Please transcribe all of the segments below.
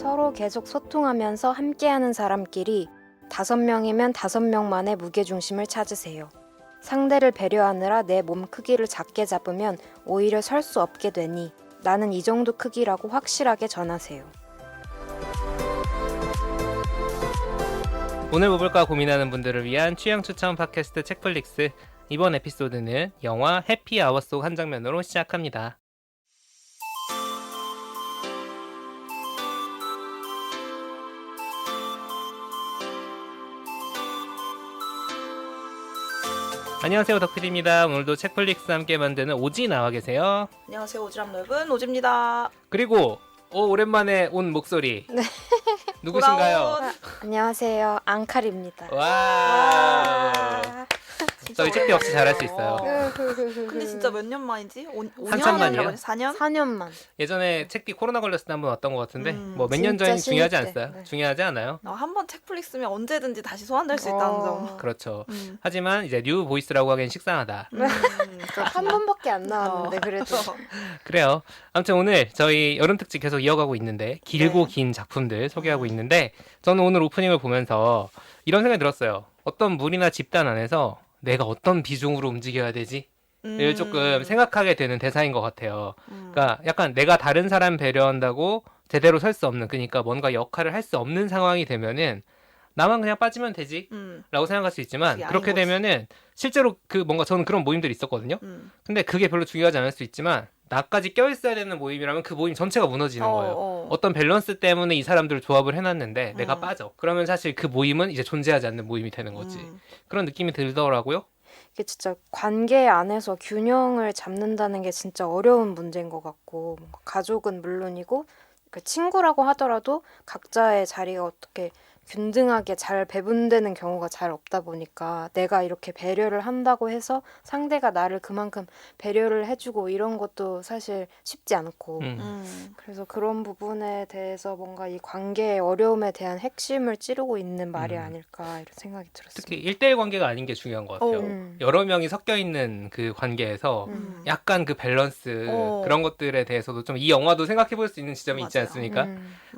서로 계속 소통하면서 함께하는 사람끼리 5명이면 5명만의 무게중심을 찾으세요. 상대를 배려하느라 내 몸 크기를 작게 잡으면 오히려 설 수 없게 되니 나는 이 정도 크기라고 확실하게 전하세요. 오늘 뭐 볼까 고민하는 분들을 위한 취향 추천 팟캐스트 책플릭스. 이번 에피소드는 영화 해피 아워 속 한 장면으로 시작합니다. 안녕하세요, 덕필입니다. 오늘도 책플릭스 함께 만드는 오지 나와 계세요. 안녕하세요. 오지랖 넓은 오지입니다. 그리고 오랜만에 온 목소리. 네. 누구신가요? 돌아온 안녕하세요. 앙칼입니다. 와. 진짜 저희 책도 역시 잘할 수 오랜만이에요. 있어요. 근데 진짜 몇 년 만이지? 5년 한참만이요? 4년? 4년만. 예전에 책비 코로나 걸렸을 때 한번 왔던 것 같은데 뭐 몇 년 진짜 전이 중요하지 신입 때. 않았어요? 네. 중요하지 않아요? 한번 책플릭스면 언제든지 다시 소환될 수 있다는 점. 그렇죠. 음. 하지만 이제 뉴 보이스라고 하기엔 식상하다. 한 번밖에 안 나왔는데 그래도. 그래요. 아무튼 오늘 저희 여름 특집 계속 이어가고 있는데 길고 네. 긴 작품들 소개하고 있는데 저는 오늘 오프닝을 보면서 이런 생각이 들었어요. 어떤 무리나 집단 안에서 내가 어떤 비중으로 움직여야 되지? 를 조금 생각하게 되는 대사인 것 같아요. 그러니까 약간 내가 다른 사람 배려한다고 제대로 설 수 없는, 그러니까 뭔가 역할을 할 수 없는 상황이 되면은 나만 그냥 빠지면 되지 라고 생각할 수 있지만 그게 그렇게 아닌 거지. 되면은 실제로 그 뭔가 저는 그런 모임들이 있었거든요. 근데 그게 별로 중요하지 않을 수 있지만 나까지 껴있어야 되는 모임이라면 그 모임 전체가 무너지는 거예요. 어떤 밸런스 때문에 이 사람들을 조합을 해놨는데 내가 빠져. 그러면 사실 그 모임은 이제 존재하지 않는 모임이 되는 거지. 그런 느낌이 들더라고요. 이게 진짜 관계 안에서 균형을 잡는다는 게 진짜 어려운 문제인 것 같고, 뭔가 가족은 물론이고 그 친구라고 하더라도 각자의 자리가 어떻게 균등하게 잘 배분되는 경우가 잘 없다 보니까 내가 이렇게 배려를 한다고 해서 상대가 나를 그만큼 배려를 해주고 이런 것도 사실 쉽지 않고 그래서 그런 부분에 대해서 뭔가 이 관계의 어려움에 대한 핵심을 찌르고 있는 말이 아닐까 이런 생각이 들었습니다. 특히 1대1 관계가 아닌 게 중요한 것 같아요. 여러 명이 섞여 있는 그 관계에서 약간 그 밸런스 그런 것들에 대해서도 좀 이 영화도 생각해 볼 수 있는 지점이 있지 맞아요. 않습니까?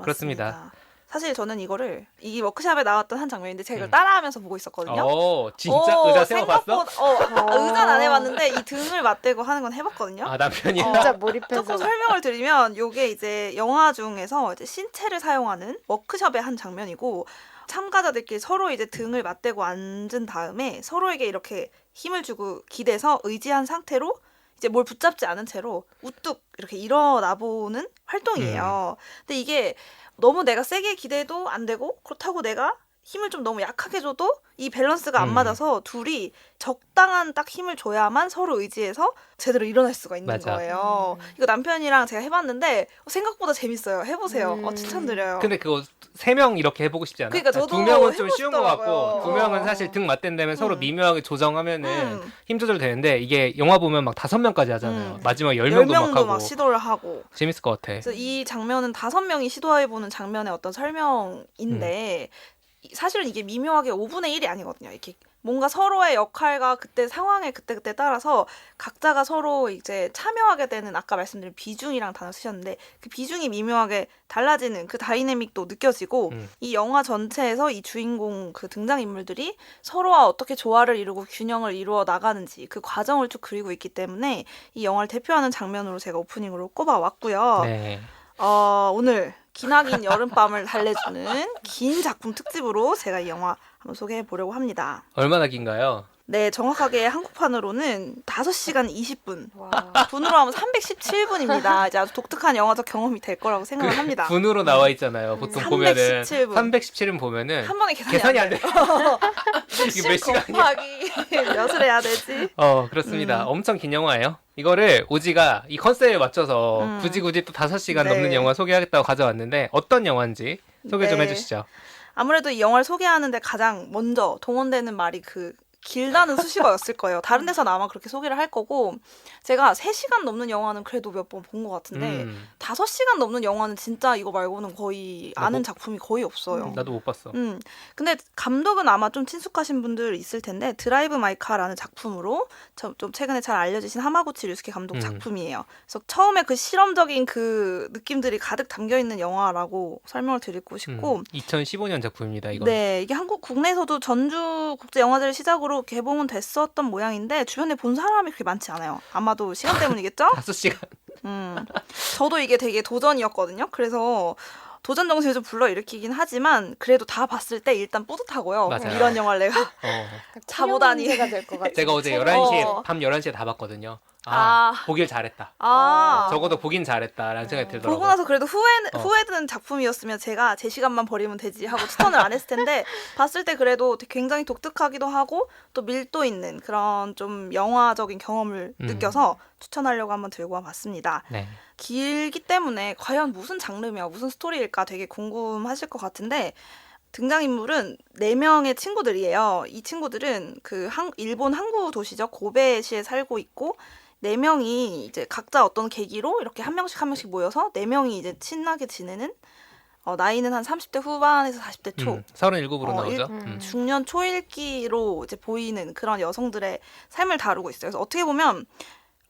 그렇습니다. 맞습니다. 사실 저는 이거를 이 워크숍에 나왔던 한 장면인데 제가 이걸 따라하면서 보고 있었거든요. 진짜 의자 세워봤어? 의자는 안 해봤는데 이 등을 맞대고 하는 건 해봤거든요. 아, 남편이 진짜 몰입해서 조금 설명을 드리면 요게 이제 영화 중에서 이제 신체를 사용하는 워크숍의 한 장면이고 참가자들끼리 서로 이제 등을 맞대고 앉은 다음에 서로에게 이렇게 힘을 주고 기대서 의지한 상태로 이제 뭘 붙잡지 않은 채로 우뚝 이렇게 일어나 보는 활동이에요. 근데 이게 너무 내가 세게 기대도 안 되고 그렇다고 내가 힘을 좀 너무 약하게 줘도 이 밸런스가 안 맞아서 둘이 적당한 딱 힘을 줘야만 서로 의지해서 제대로 일어날 수가 있는 맞아. 거예요. 이거 남편이랑 제가 해봤는데 생각보다 재밌어요. 해보세요. 추천드려요. 근데 그거 3명 이렇게 해보고 싶지 않아? 그러니까 저도 2명은 좀 쉬운 것 같고 해보고 2명은 사실 등 맞댄 다음에 서로 미묘하게 조정하면은 음. 힘 조절 되는데 이게 영화 보면 막 5명까지 하잖아요. 마지막 10명도 막 10명도 하고 막 시도를 하고 재밌을 것 같아. 그래서 이 장면은 5명이 시도해보는 장면의 어떤 설명인데 사실은 이게 미묘하게 5분의 1이 아니거든요. 이렇게 뭔가 서로의 역할과 그때 상황에 그때 따라서 각자가 서로 이제 참여하게 되는 아까 말씀드린 비중이랑 단어 쓰셨는데 그 비중이 미묘하게 달라지는 그 다이내믹도 느껴지고 이 영화 전체에서 이 주인공 그 등장인물들이 서로와 어떻게 조화를 이루고 균형을 이루어 나가는지 그 과정을 쭉 그리고 있기 때문에 이 영화를 대표하는 장면으로 제가 오프닝으로 꼽아왔고요. 네. 오늘 기나긴 여름밤을 달래주는 긴 작품 특집으로 제가 이 영화 한번 소개해 보려고 합니다. 얼마나 긴가요? 네, 정확하게 한국판으로는 5시간 20분. 와. 분으로 하면 317분입니다. 이제 아주 독특한 영화적 경험이 될 거라고 생각을 합니다. 분으로 나와 있잖아요. 보통 보면은 317분. 317은 보면은 한 번에 계산이 안 돼. 이게 몇 시간이야? 곱하기 몇을 해야 되지? 그렇습니다. 엄청 긴 영화예요. 이거를 오지가 이 컨셉에 맞춰서 굳이 또 5시간 네. 넘는 영화 소개하겠다고 가져왔는데 어떤 영화인지 소개 좀 네. 해주시죠. 아무래도 이 영화를 소개하는데 가장 먼저 동원되는 말이 그 길다는 수식어였을 거예요. 다른 데서는 아마 그렇게 소개를 할 거고 제가 3시간 넘는 영화는 그래도 몇 번 본 것 같은데 5시간 넘는 영화는 진짜 이거 말고는 거의 아는 작품이 거의 없어요. 나도 못 봤어. 근데 감독은 아마 좀 친숙하신 분들 있을 텐데 드라이브 마이 카라는 작품으로 좀 최근에 잘 알려지신 하마구치 류스케 감독 작품이에요. 그래서 처음에 그 실험적인 그 느낌들이 가득 담겨 있는 영화라고 설명을 드리고 싶고 2015년 작품입니다. 이거. 네, 이게 국내에서도 전주 국제영화제를 시작으로 개봉은 됐었던 모양인데 주변에 본 사람이 그렇게 많지 않아요. 아마도 시간 때문이겠죠? 5시간. 저도 이게 되게 도전이었거든요. 그래서 도전 정신을 좀 불러일으키긴 하지만 그래도 다 봤을 때 일단 뿌듯하고요. 맞아요. 이런 영화를 내가 자보다니. 문제가 될 것 같아요. 제가 어제 11시에 밤 11시에 다 봤거든요. 보길 잘했다. 적어도 보긴 잘했다라는 생각이 들더라고요. 보고 나서 그래도 후회드는 작품이었으면 제가 제 시간만 버리면 되지 하고 추천을 안 했을 텐데 봤을 때 그래도 굉장히 독특하기도 하고 또 밀도 있는 그런 좀 영화적인 경험을 느껴서 추천하려고 한번 들고 와봤습니다. 네. 길기 때문에 과연 무슨 장르며 무슨 스토리일까 되게 궁금하실 것 같은데 등장인물은 4명의 친구들이에요. 이 친구들은 일본 항구 도시죠. 고베시에 살고 있고 4명이 이제 각자 어떤 계기로 이렇게 한 명씩 모여서 4명이 이제 친하게 지내는 나이는 한 30대 후반에서 40대 초. 37으로 나오죠. 중년 초일기로 이제 보이는 그런 여성들의 삶을 다루고 있어요. 그래서 어떻게 보면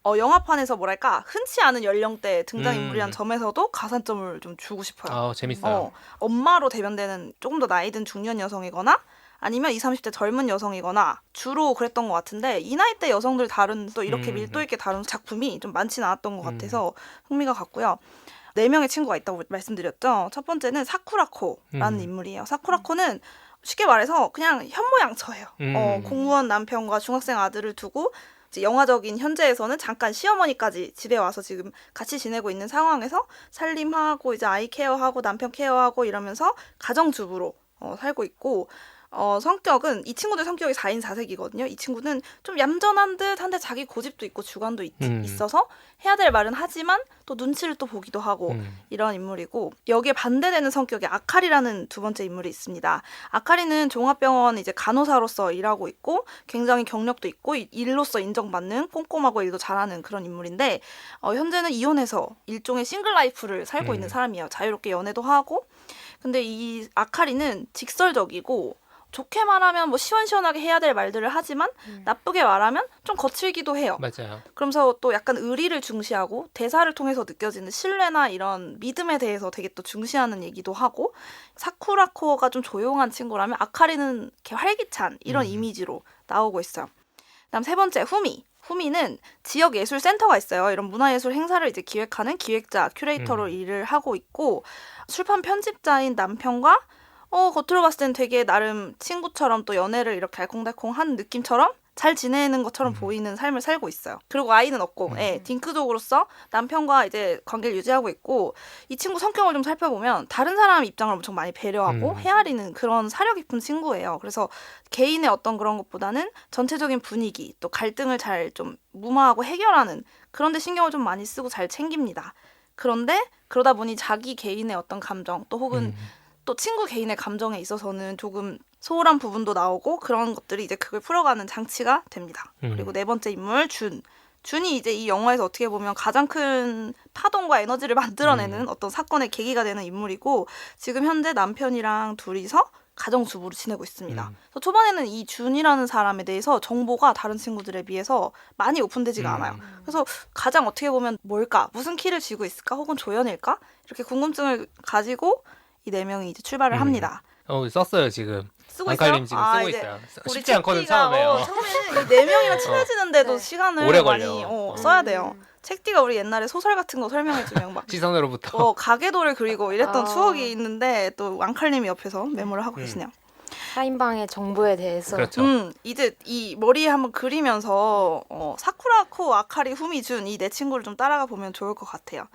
영화판에서 뭐랄까 흔치 않은 연령대 등장인물이란 점에서도 가산점을 좀 주고 싶어요. 재밌어요. 엄마로 대변되는 조금 더 나이 든 중년 여성이거나 아니면 20, 30대 젊은 여성이거나 주로 그랬던 것 같은데 이 나이대 여성들 다룬 또 이렇게 밀도 있게 다룬 작품이 좀 많지는 않았던 것 같아서 흥미가 갔고요. 4명의 친구가 있다고 말씀드렸죠. 첫 번째는 사쿠라코라는 인물이에요. 사쿠라코는 쉽게 말해서 그냥 현모양처예요. 공무원 남편과 중학생 아들을 두고 이제 영화적인 현재에서는 잠깐 시어머니까지 집에 와서 지금 같이 지내고 있는 상황에서 살림하고 이제 아이 케어하고 남편 케어하고 이러면서 가정주부로 살고 있고 성격은 이 친구들 성격이 4인 4색이거든요. 이 친구는 좀 얌전한 듯 한데 자기 고집도 있고 주관도 있어서 해야 될 말은 하지만 또 눈치를 또 보기도 하고 이런 인물이고 여기에 반대되는 성격의 아카리라는 두 번째 인물이 있습니다. 아카리는 종합병원 이제 간호사로서 일하고 있고 굉장히 경력도 있고 일로서 인정받는 꼼꼼하고 일도 잘하는 그런 인물인데 현재는 이혼해서 일종의 싱글 라이프를 살고 있는 사람이에요. 자유롭게 연애도 하고 근데 이 아카리는 직설적이고 좋게 말하면 뭐 시원시원하게 해야 될 말들을 하지만 나쁘게 말하면 좀 거칠기도 해요. 맞아요. 그러면서 또 약간 의리를 중시하고 대사를 통해서 느껴지는 신뢰나 이런 믿음에 대해서 되게 또 중시하는 얘기도 하고 사쿠라코가 좀 조용한 친구라면 아카리는 이렇게 활기찬 이런 이미지로 나오고 있어요. 그다음 세 번째 후미는 지역 예술 센터가 있어요. 이런 문화예술 행사를 이제 기획하는 기획자, 큐레이터로 일을 하고 있고 출판 편집자인 남편과 겉으로 봤을 땐 되게 나름 친구처럼 또 연애를 이렇게 알콩달콩한 느낌처럼 잘 지내는 것처럼 보이는 삶을 살고 있어요. 그리고 아이는 없고, 딩크족으로서 남편과 이제 관계를 유지하고 있고, 이 친구 성격을 좀 살펴보면 다른 사람 입장을 엄청 많이 배려하고 헤아리는 그런 사려 깊은 친구예요. 그래서 개인의 어떤 그런 것보다는 전체적인 분위기, 또 갈등을 잘 좀 무마하고 해결하는 그런 데 신경을 좀 많이 쓰고 잘 챙깁니다. 그런데 그러다 보니 자기 개인의 어떤 감정, 또 혹은 또 친구 개인의 감정에 있어서는 조금 소홀한 부분도 나오고 그런 것들이 이제 그걸 풀어가는 장치가 됩니다. 그리고 네 번째 인물 준이 이제 이 영화에서 어떻게 보면 가장 큰 파동과 에너지를 만들어내는 어떤 사건의 계기가 되는 인물이고 지금 현재 남편이랑 둘이서 가정주부로 지내고 있습니다. 그래서 초반에는 이 준이라는 사람에 대해서 정보가 다른 친구들에 비해서 많이 오픈되지가 않아요. 그래서 가장 어떻게 보면 뭘까? 무슨 키를 쥐고 있을까? 혹은 조연일까? 이렇게 궁금증을 가지고 이 4명이 이제 출발을 합니다. 썼어요 지금. 쓰고 있어요? 안칼님 지금 쓰고 있어요. 우리 쉽지 않거든 책디가, 처음에요. 처음에는 이 4명이랑 친해지는데도 시간을 오래 많이 걸려. 써야 돼요. 책디가 우리 옛날에 소설 같은 거 설명해주면 막 시선으로부터. 가계도를 그리고 이랬던 추억이 있는데 또 앙칼님이 옆에서 메모를 하고 계시네요. 4인방의 정보에 대해서 그렇죠. 이제 이 머리에 한번 그리면서 사쿠라코, 아카리, 후미준 이 4 친구를 좀 따라가 보면 좋을 것 같아요.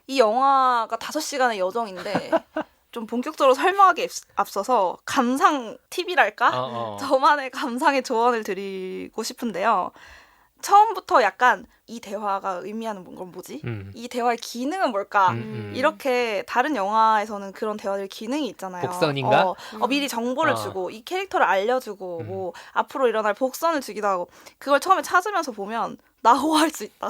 이 영화가 5시간의 여정인데 좀 본격적으로 설명하기 앞서서 감상 팁이랄까? 저만의 감상의 조언을 드리고 싶은데요. 처음부터 약간 이 대화가 의미하는 건 뭐지? 이 대화의 기능은 뭘까? 이렇게 다른 영화에서는 그런 대화들 기능이 있잖아요. 복선인가? 미리 정보를 어. 주고 이 캐릭터를 알려주고 뭐 앞으로 일어날 복선을 주기도 하고 그걸 처음에 찾으면서 보면 나호할 수 있다.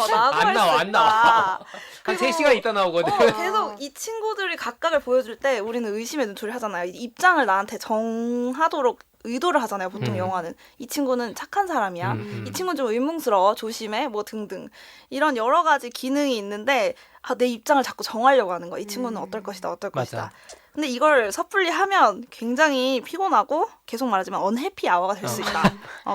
나호할 안 나와, 수 안 있다. 나와. 한 그리고 3시간 있다 나오거든. 계속 이 친구들이 각각을 보여줄 때 우리는 의심의 눈초리를 하잖아요. 이 입장을 나한테 정하도록 의도를 하잖아요. 보통 영화는. 이 친구는 착한 사람이야. 이 친구는 좀 의문스러워. 조심해. 뭐 등등. 이런 여러 가지 기능이 있는데 내 입장을 자꾸 정하려고 하는 거야. 이 친구는 어떨 것이다. 어떨 맞아. 것이다. 근데 이걸 섣불리 하면 굉장히 피곤하고 계속 말하지만 언해피 아워가 될 수 있다.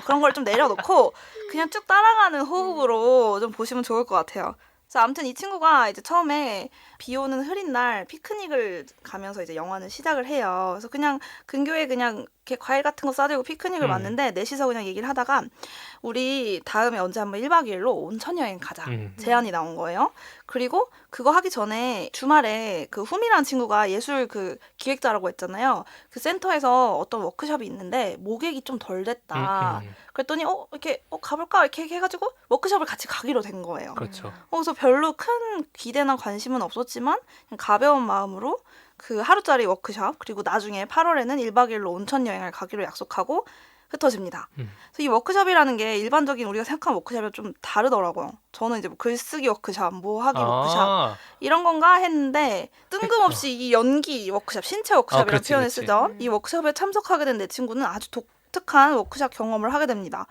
그런 걸 좀 내려놓고 그냥 쭉 따라가는 호흡으로 좀 보시면 좋을 것 같아요. 그래서 아무튼 이 친구가 이제 처음에 비 오는 흐린 날 피크닉을 가면서 이제 영화는 시작을 해요. 그래서 그냥 근교에 그냥 이렇게 과일 같은 거 싸들고 피크닉을 왔는데 넷이서 그냥 얘기를 하다가 우리 다음에 언제 한번 1박 2일로 온천 여행 가자. 제안이 나온 거예요. 그리고 그거 하기 전에 주말에 그 후미라는 친구가 예술 그 기획자라고 했잖아요. 그 센터에서 어떤 워크숍이 있는데 모객이 좀 덜 됐다. 그랬더니 이렇게 가볼까 이렇게 해가지고 워크숍을 같이 가기로 된 거예요. 그렇죠. 그래서 별로 큰 기대나 관심은 없었지만 그냥 가벼운 마음으로 그 하루짜리 워크숍 그리고 나중에 8월에는 1박 2일로 온천 여행을 가기로 약속하고 흩어집니다. 그래서 이 워크숍이라는 게 일반적인 우리가 생각하는 워크숍이랑 좀 다르더라고요. 저는 이제 뭐 글쓰기 워크숍, 뭐 하기 워크숍 이런 건가 했는데 뜬금없이 이 연기 워크숍, 신체 워크숍이라는 그렇지, 표현을 그렇지. 쓰죠. 이 워크숍에 참석하게 된 내 친구는 아주 독특한 워크숍 경험을 하게 됩니다.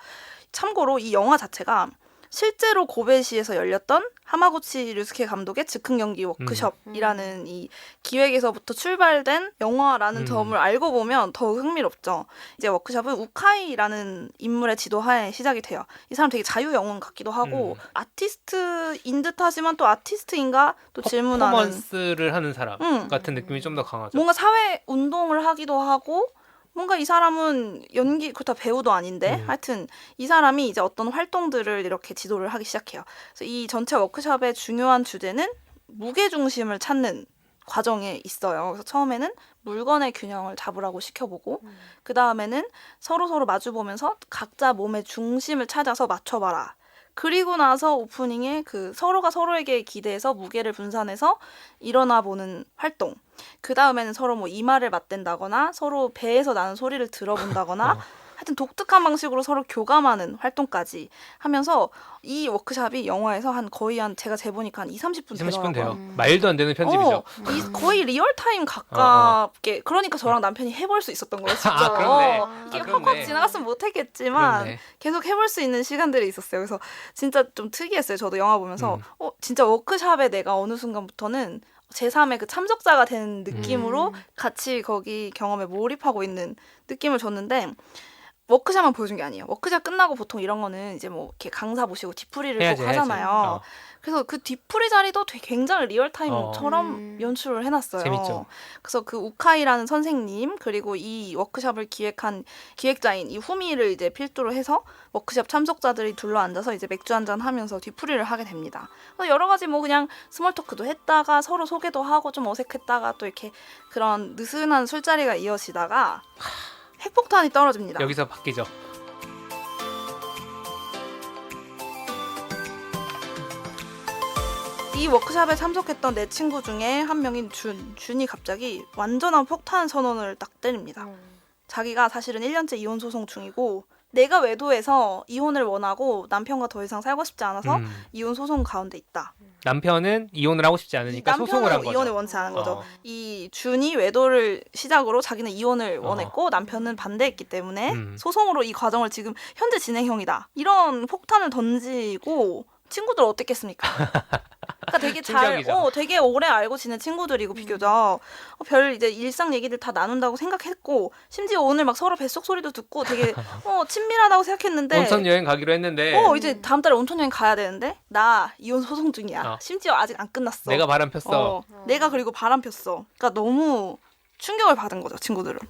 참고로 이 영화 자체가 실제로 고베시에서 열렸던 하마구치 류스케 감독의 즉흥 연기 워크숍이라는 이 기획에서부터 출발된 영화라는 점을 알고 보면 더욱 흥미롭죠. 이제 워크숍은 우카이라는 인물의 지도하에 시작이 돼요. 이 사람 되게 자유영혼 같기도 하고 아티스트인 듯하지만 또 아티스트인가 또 질문하는 퍼포먼스를 하는 사람 같은 느낌이 좀 더 강하죠. 뭔가 사회 운동을 하기도 하고 뭔가 이 사람은 연기 그렇다 배우도 아닌데 하여튼 이 사람이 이제 어떤 활동들을 이렇게 지도를 하기 시작해요. 그래서 이 전체 워크숍의 중요한 주제는 무게중심을 찾는 과정에 있어요. 그래서 처음에는 물건의 균형을 잡으라고 시켜보고 그 다음에는 서로 마주보면서 각자 몸의 중심을 찾아서 맞춰봐라. 그리고 나서 오프닝에 그 서로가 서로에게 기대해서 무게를 분산해서 일어나 보는 활동. 그 다음에는 서로 뭐 이마를 맞댄다거나 서로 배에서 나는 소리를 들어본다거나 하여튼 독특한 방식으로 서로 교감하는 활동까지 하면서 이 워크숍이 영화에서 거의 제가 재보니까 한 20-30분 30분 돼요. 되더라고요. 말도 안 되는 편집이죠. 거의 리얼타임 가깝게 그러니까 저랑 남편이 해볼 수 있었던 거예요. 진짜. 그렇네. 이게 그렇네. 퍽퍽 지나갔으면 못했겠지만 그렇네. 계속 해볼 수 있는 시간들이 있었어요. 그래서 진짜 좀 특이했어요. 저도 영화 보면서 진짜 워크숍에 내가 어느 순간부터는 제3의 그 참석자가 된 느낌으로 같이 거기 경험에 몰입하고 있는 느낌을 줬는데 워크숍만 보여준 게 아니에요. 워크숍 끝나고 보통 이런 거는 이제 뭐 이렇게 강사 모시고 뒤풀이를 해야지, 꼭 하잖아요. 해야지. 그래서 그 뒤풀이 자리도 되게 굉장히 리얼타임처럼 연출을 해놨어요. 재밌죠. 그래서 그 우카이라는 선생님 그리고 이 워크숍을 기획한 기획자인 이 후미를 이제 필두로 해서 워크숍 참석자들이 둘러앉아서 이제 맥주 한잔 하면서 뒤풀이를 하게 됩니다. 그래서 여러 가지 뭐 그냥 스몰 토크도 했다가 서로 소개도 하고 좀 어색했다가 또 이렇게 그런 느슨한 술자리가 이어지다가 핵폭탄이 떨어집니다. 여기서 바뀌죠. 이 워크숍에 참석했던 내 친구 중에 한 명인 준이 갑자기 완전한 폭탄 선언을 딱 때립니다. 자기가 사실은 1년째 이혼 소송 중이고 내가 외도해서 이혼을 원하고 남편과 더 이상 살고 싶지 않아서 이혼 소송 가운데 있다. 남편은 이혼을 하고 싶지 않으니까 소송을 한 거죠. 이혼을 원치 않은 거죠. 이 준이 외도를 시작으로 자기는 이혼을 어. 원했고 남편은 반대했기 때문에 소송으로 이 과정을 지금 현재 진행형이다. 이런 폭탄을 던지고 친구들 어땠겠습니까? 그러니까 되게 충격이죠. 되게 오래 알고 지낸 친구들이고 비교적 별 이제 일상 얘기들 다 나눈다고 생각했고 심지어 오늘 막 서로 뱃속 소리도 듣고 되게 친밀하다고 생각했는데 온천 여행 가기로 했는데 이제 다음 달에 온천 여행 가야 되는데 나 이혼 소송 중이야. 심지어 아직 안 끝났어. 내가 바람 폈어. 내가 그리고 바람 폈어. 그러니까 너무 충격을 받은 거죠, 친구들은.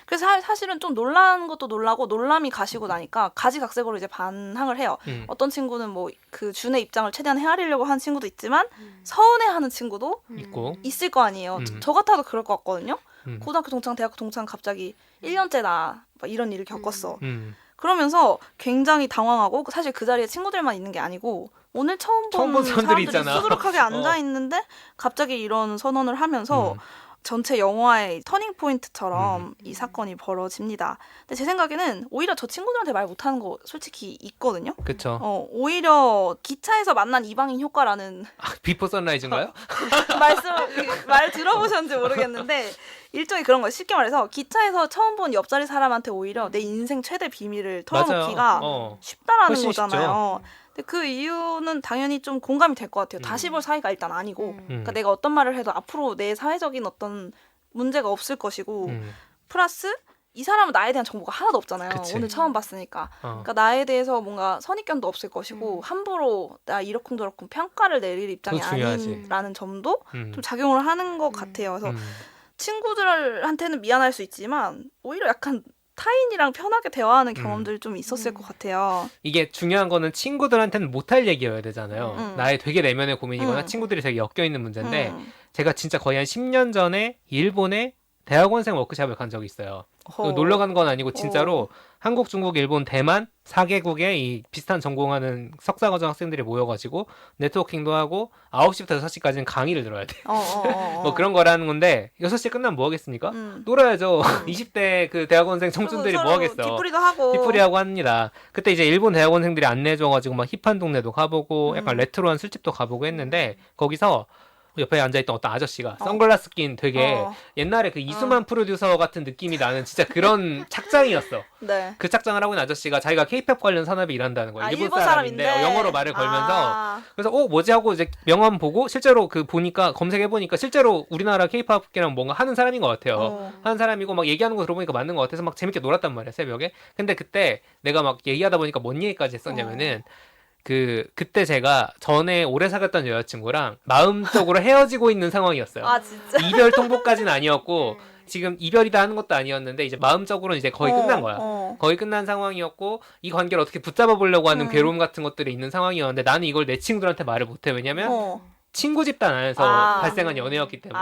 그래서 사실은 좀 놀란 것도 놀라고 놀람이 가시고 나니까 가지각색으로 이제 반항을 해요. 어떤 친구는 뭐 그 준의 입장을 최대한 헤아리려고 하는 친구도 있지만 서운해하는 친구도 있고 있을 거 아니에요. 저 같아도 그럴 것 같거든요. 고등학교 동창, 대학교 동창 갑자기 1년째 나 막 이런 일을 겪었어. 그러면서 굉장히 당황하고 사실 그 자리에 친구들만 있는 게 아니고 오늘 처음 처음 본 본 사람들이 사람들이 있잖아. 수두룩하게 앉아 있는데 갑자기 이런 선언을 하면서 전체 영화의 터닝 포인트처럼 이 사건이 벌어집니다. 근데 제 생각에는 오히려 저 친구들한테 말 못하는 거 솔직히 있거든요. 그쵸. 오히려 기차에서 만난 이방인 효과라는 비포 선라이즈인가요? 말 들어보셨는지 모르겠는데 일종의 그런 거예요. 쉽게 말해서 기차에서 처음 본 옆자리 사람한테 오히려 내 인생 최대 비밀을 털어놓기가 쉽다라는 훨씬 거잖아요. 근데 그 이유는 당연히 좀 공감이 될 것 같아요. 다시 볼 사이가 일단 아니고 그러니까 내가 어떤 말을 해도 앞으로 내 사회적인 어떤 문제가 없을 것이고 플러스 이 사람은 나에 대한 정보가 하나도 없잖아요. 그치. 오늘 처음 봤으니까. 그러니까 나에 대해서 뭔가 선입견도 없을 것이고 함부로 나 이러쿵저러쿵 평가를 내릴 입장이 그거 중요하지. 아닌라는 점도 음. 좀 작용을 하는 것 같아요. 그래서 친구들한테는 미안할 수 있지만 오히려 약간 타인이랑 편하게 대화하는 경험들이 좀 있었을 것 같아요. 이게 중요한 거는 친구들한테는 못할 얘기여야 되잖아요. 나의 되게 내면의 고민이거나 친구들이 되게 엮여있는 문제인데 제가 진짜 거의 한 10년 전에 일본에 대학원생 워크숍을 간 적이 있어요. 놀러 간 건 아니고 진짜로 한국, 중국, 일본, 대만 4개국에 이 비슷한 전공하는 석사과정 학생들이 모여가지고 네트워킹도 하고 9시부터 6시까지는 강의를 들어야 돼요. 뭐 그런 거라는 건데 6시에 끝나면 뭐 하겠습니까? 놀아야죠. 20대 그 대학원생 청춘들이 뭐 하겠어. 뒷풀이도 하고. 뒷풀이하고 합니다. 그때 이제 일본 대학원생들이 안내해줘가지고 막 힙한 동네도 가보고 약간 레트로한 술집도 가보고 했는데 거기서 옆에 앉아있던 어떤 아저씨가 선글라스 낀 되게 옛날에 그 이수만 프로듀서 같은 느낌이 나는 진짜 그런 착장이었어. 네. 그 착장을 하고 있는 아저씨가 자기가 케이팝 관련 산업에 일한다는 거야. 일본 일본 사람인데 사람인데. 영어로 말을 걸면서 그래서 뭐지 하고 이제 명함 보고 실제로 그 보니까 검색해보니까 실제로 우리나라 케이팝이랑 뭔가 하는 사람인 것 같아요. 하는 사람이고 막 얘기하는 거 들어보니까 맞는 것 같아서 막 재밌게 놀았단 말이야 새벽에. 근데 그때 내가 막 얘기하다 보니까 뭔 얘기까지 했었냐면은 그때 제가 전에 오래 사귀었던 여자친구랑 마음적으로 헤어지고 있는 상황이었어요. 아 진짜. 이별 통보까지는 아니었고 지금 이별이다 하는 것도 아니었는데 이제 마음적으로는 이제 거의 끝난 거야. 거의 끝난 상황이었고 이 관계를 어떻게 붙잡아 보려고 하는 괴로움 같은 것들이 있는 상황이었는데 나는 이걸 내 친구들한테 말을 못해. 왜냐면 친구 집단 안에서 발생한 연애였기 때문에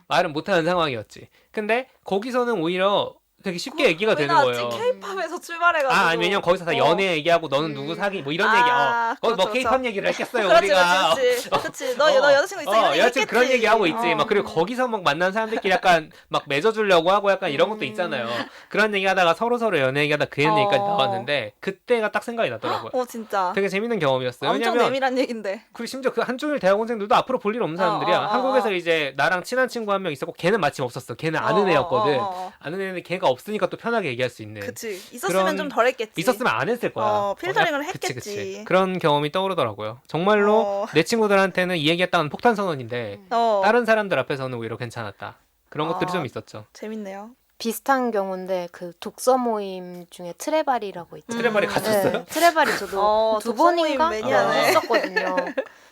말을 못하는 상황이었지. 근데 거기서는 오히려 되게 쉽게 얘기가 되는 거예요. K-팝에서 출발해가지고. 아니 왜냐면 거기서 다 연애 얘기하고 너는 누구 사귀 뭐 이런 얘기. 거기 뭐 그렇죠, K-팝 얘기를 했겠어요 그렇지, 우리가. 그렇지. 너 여자친구 있어. 이런 얘기 여자친구 했겠지. 그런 얘기 하고 있지. 막 그리고 거기서 막 만난 사람들끼리 약간 막 맺어주려고 하고 약간 이런 것도 있잖아요. 그런 얘기하다가 서로 연애 얘기하다 그 얘기까지 나왔는데 그때가 딱 생각이 나더라고요. 진짜. 되게 재밌는 경험이었어요. 엄청 왜냐면 내밀한 얘기인데. 그리고 심지어 그 한중일 대학원생들도 앞으로 볼 일 없는 사람들이야. 한국에서 이제 나랑 친한 친구 한 명 있었고 걔는 마침 없었어. 걔는 아는 애였거든. 아는 애는 걔가 없으니까 또 편하게 얘기할 수 있는. 그치. 있었으면 좀 덜 했겠지. 있었으면 안 했을 거야. 필터링을 그치, 했겠지. 그치. 그런 경험이 떠오르더라고요. 정말로 내 친구들한테는 이 얘기했다는 폭탄 선언인데 다른 사람들 앞에서는 오히려 괜찮았다. 그런 것들이 좀 있었죠. 재밌네요. 비슷한 경우인데 그 독서 모임 중에 트레바리라고 있죠. 트레바리 갔었어요? 네, 트레바리 저도 두 번인가 매니아네. 했었거든요.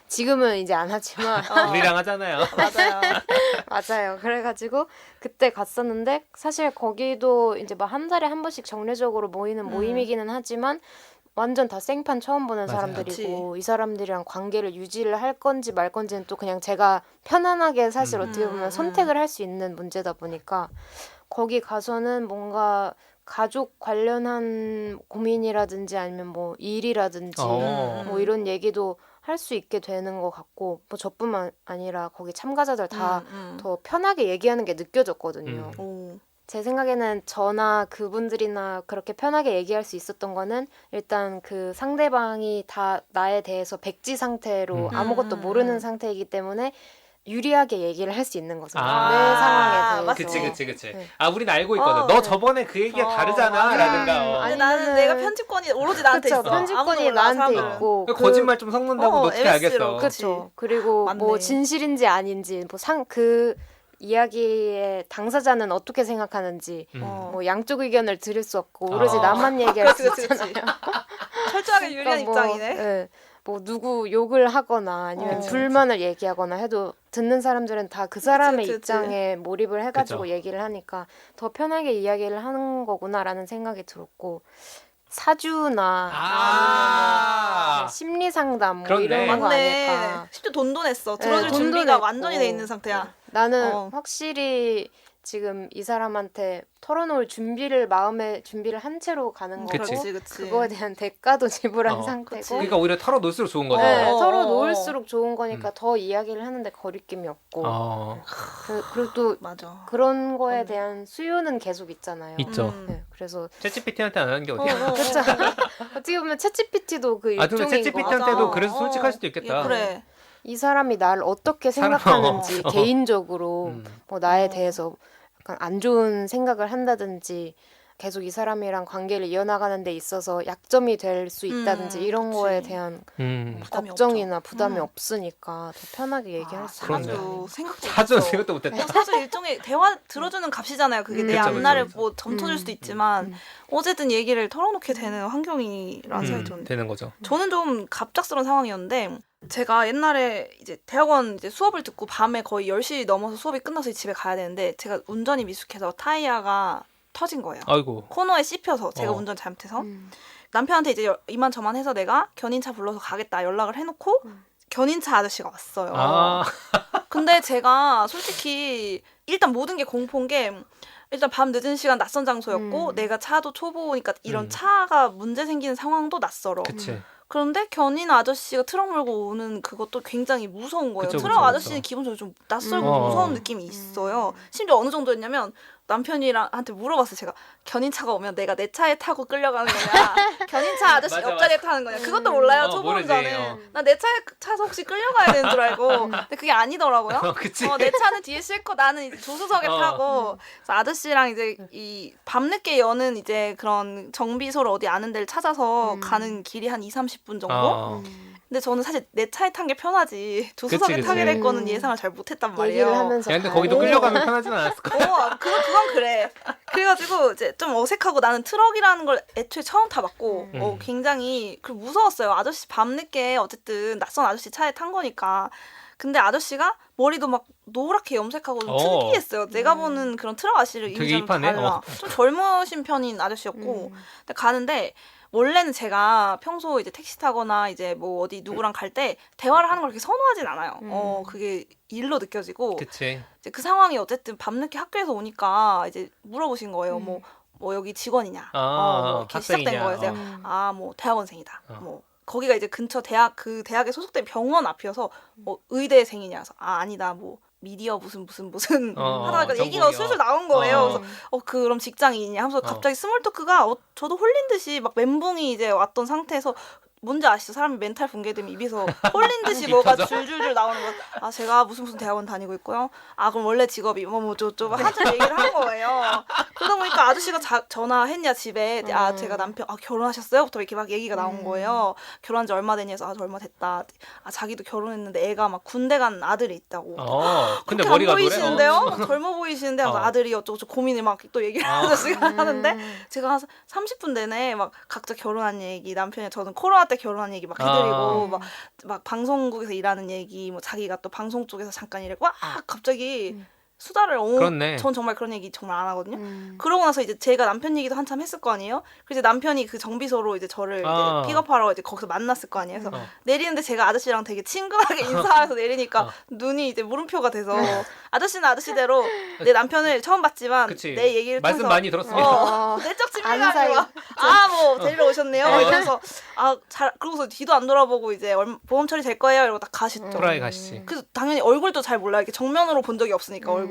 지금은 이제 안 하지만 우리랑 하잖아요. 맞아요. 맞아요. 그래가지고 그때 갔었는데 사실 거기도 이제 막 한 달에 한 번씩 정례적으로 모이는 모임이기는 하지만 완전 다 생판 처음 보는 맞아요. 사람들이고 이 사람들이랑 관계를 유지를 할 건지 말 건지는 또 그냥 제가 편안하게 사실 어떻게 보면 선택을 할 수 있는 문제다 보니까 거기 가서는 뭔가 가족 관련한 고민이라든지 아니면 뭐 일이라든지 뭐 이런 얘기도 할 수 있게 되는 것 같고 뭐 저뿐만 아니라 거기 참가자들 다 더 편하게 얘기하는 게 느껴졌거든요. 제 생각에는 저나 그분들이나 그렇게 편하게 얘기할 수 있었던 거는 일단 그 상대방이 다 나에 대해서 백지 상태로 아무것도 모르는 상태이기 때문에 유리하게 얘기를 할 수 있는 거죠. 내 상황에 대해서. 그치. 네. 우린 알고 있거든. 너 저번에 그 얘기가 다르잖아. 라든가. 근데 나는 내가 편집권이 오로지 나한테 그쵸, 있어. 편집권이 나한테 있고. 거짓말 좀 섞는다고 어떻게 알겠어. 그렇죠. 그리고 맞네. 뭐 진실인지 아닌지 그 이야기의 당사자는 어떻게 생각하는지 뭐 양쪽 의견을 들을 수 없고 오로지 나만 얘기할 수 있잖아요. 철저하게 유리한 그러니까 입장이네. 네. 뭐 누구 욕을 하거나 아니면 불만을 얘기하거나 해도 듣는 사람들은 다 그 사람의 그치. 입장에 몰입을 해가지고 그쵸. 얘기를 하니까 더 편하게 이야기를 하는 거구나라는 생각이 들었고 사주나 아니면 심리 상담 뭐 그렇네. 이런 거 맞네. 아닐까. 심지어 돈도 냈어. 들어줄 돈도 준비가 냈고. 완전히 돼 있는 상태야. 나는 확실히 지금 이 사람한테 털어놓을 마음의 준비를 한 채로 가는 거고 그치. 그치. 그거에 대한 대가도 지불한 어. 상태고 그치. 그러니까 오히려 털어놓을수록 좋은 거죠. 네, 어, 털어놓을수록 좋은 거니까 더 이야기를 하는데 거리낌이 없고 어, 그리고 또 맞아. 그런 거에 대한 수요는 계속 있잖아요. 있죠. 네, 그래서 챗GPT한테 안 하는 게 어디야? 그렇죠. 어떻게 보면 챗GPT도 그 아, 근데 일종인 거 챗GPT한테도 맞아. 그래서 솔직할 수도 있겠다. 그래. 이 사람이 나를 어떻게 사람- 생각하는지 어. 개인적으로 음. 뭐 나에 어. 대해서 약간 안 좋은 생각을 한다든지 계속 이 사람이랑 관계를 이어나가는 데 있어서 약점이 될 수 있다든지 이런 그치. 거에 대한 부담이 걱정이나 부담이 음. 없으니까 더 편하게 얘기할 수 그렇네. 있는 사주 생각도 사전 못했어. 생각도 못했다. 사실 일종의 대화 들어주는 값이잖아요. 그게 내 그쵸, 앞날을 그쵸. 뭐 점쳐줄 수도 있지만 음. 어쨌든 얘기를 털어놓게 되는 환경이라는 생각이 들었는데 되는 거죠. 저는 좀 갑작스러운 상황이었는데 제가 옛날에 이제 대학원 이제 수업을 듣고 밤에 거의 10시 넘어서 수업이 끝나서 집에 가야 되는데 제가 운전이 미숙해서 타이어가 터진 거예요. 아이고. 코너에 씹혀서 제가 어. 운전 잘못해서 음. 남편한테 이제 이만저만해서 내가 견인차 불러서 가겠다 연락을 해놓고 견인차 아저씨가 왔어요. 아, 근데 제가 솔직히 일단 모든 게 공포인 게 일단 밤 늦은 시간 낯선 장소였고 내가 차도 초보니까 이런 차가 문제 생기는 상황도 낯설어. 그치. 그런데 견인 아저씨가 트럭 몰고 오는 그것도 굉장히 무서운 거예요. 그쵸, 트럭 그쵸, 아저씨는 그쵸. 기본적으로 좀 낯설고 어. 무서운 느낌이 있어요. 심지어 어느 정도였냐면 남편이랑한테 물어봤어요. 제가 견인차가 오면 내가 내 차에 타고 끌려가는 거냐, 견인차 아저씨 맞아, 옆자리에 타는 거냐. 그것도 몰라요. 초보 모르지. 운전은. 나 내 차에 타서 혹시 끌려가야 되는 줄 알고. 근데 그게 아니더라고요. 그치. 내 차는 뒤에 싣고 나는 이제 조수석에 타고 그래서 아저씨랑 이제 이 밤늦게 여는 이제 그런 정비소를 어디 아는 데를 찾아서 가는 길이 한 2-30분 정도. 어. 근데 저는 사실 내 차에 탄 게 편하지 조수석에 그치, 타게 그치. 될 거는 예상을 잘 못했단 말이에요. 얘기를 하면서 야, 근데 가요. 거기도 끌려가면 편하진 않았을까? 그건 그래. 그래가지고 이제 좀 어색하고 나는 트럭이라는 걸 애초에 처음 타봤고 굉장히 무서웠어요. 아저씨 밤늦게 어쨌든 낯선 아저씨 차에 탄 거니까. 근데 아저씨가 머리도 막 노랗게 염색하고 좀 특이했어요. 내가 보는 그런 트럭 아저씨를 되게 이미지랑 힙하네. 달라. 좀 젊으신 편인 아저씨였고 근데 가는데 원래는 제가 평소 이제 택시 타거나 이제 뭐 어디 누구랑 갈 때 대화를 하는 걸 그렇게 선호하진 않아요. 그게 일로 느껴지고 그치. 이제 그 상황이 어쨌든 밤늦게 학교에서 오니까 이제 물어보신 거예요. 뭐 여기 직원이냐? 뭐 이렇게 학생이냐? 시작된 거예요. 제가 뭐 대학원생이다. 뭐 거기가 이제 근처 그 대학에 소속된 병원 앞이어서 의대생이냐? 그래서 아니다. 뭐 미디어 무슨 하다가 얘기가 슬슬 나온 거예요. 그래서 그럼 직장인이냐 하면서 갑자기 스몰 토크가 저도 홀린 듯이 막 멘붕이 이제 왔던 상태에서 뭔지 아시죠? 사람이 멘탈 붕괴되면 입에서 홀린 듯이 뭐가 줄줄줄 나오는 거. 제가 무슨 대학원 다니고 있고요. 그럼 원래 직업이 뭐 저쪽 한참 얘기를 한 거예요. 그러다 보니까 아저씨가 전화했냐 집에. 제가 남편 결혼하셨어요?부터 이렇게 막 얘기가 나온 거예요. 결혼한 지 얼마 됐냐 해서 저 얼마 됐다. 자기도 결혼했는데 애가 막 군대 간 아들이 있다고. 근데 그렇게 머리가 안 보이시는데요? 노래? 막 젊어 보이시는데 아들이 어쩌고 고민을 막 또 얘기를 아저씨가 하는데 제가 한 30분 내내 막 각자 결혼한 얘기 남편이 저는 코로나 때 결혼한 얘기 막 해드리고 막 방송국에서 일하는 얘기 뭐 자기가 또 방송 쪽에서 잠깐 일했고 갑자기 수다를 그렇네. 전 정말 그런 얘기 정말 안 하거든요. 그러고 나서 이제 제가 남편 얘기도 한참 했을 거 아니에요. 그래서 남편이 그 정비소로 이제 저를 이제 픽업하러 이제 거기서 만났을 거 아니에요. 그래서 내리는데 제가 아저씨랑 되게 친근하게 인사해서 내리니까 눈이 이제 물음표가 돼서 아저씨는 아저씨대로 내 남편을 처음 봤지만 그치. 내 얘기를 말씀 통해서 많이 들었습니다. 내적 아는 친밀감이 사이. 뭐 데리러 오셨네요. 이러면서 그러고서 뒤도 안 돌아보고 이제 보험 처리 될 거예요. 이러고 딱 가시죠. 토라이 가시지. 그래서 당연히 얼굴도 잘 몰라요. 이렇게 정면으로 본 적이 없으니까 얼굴을.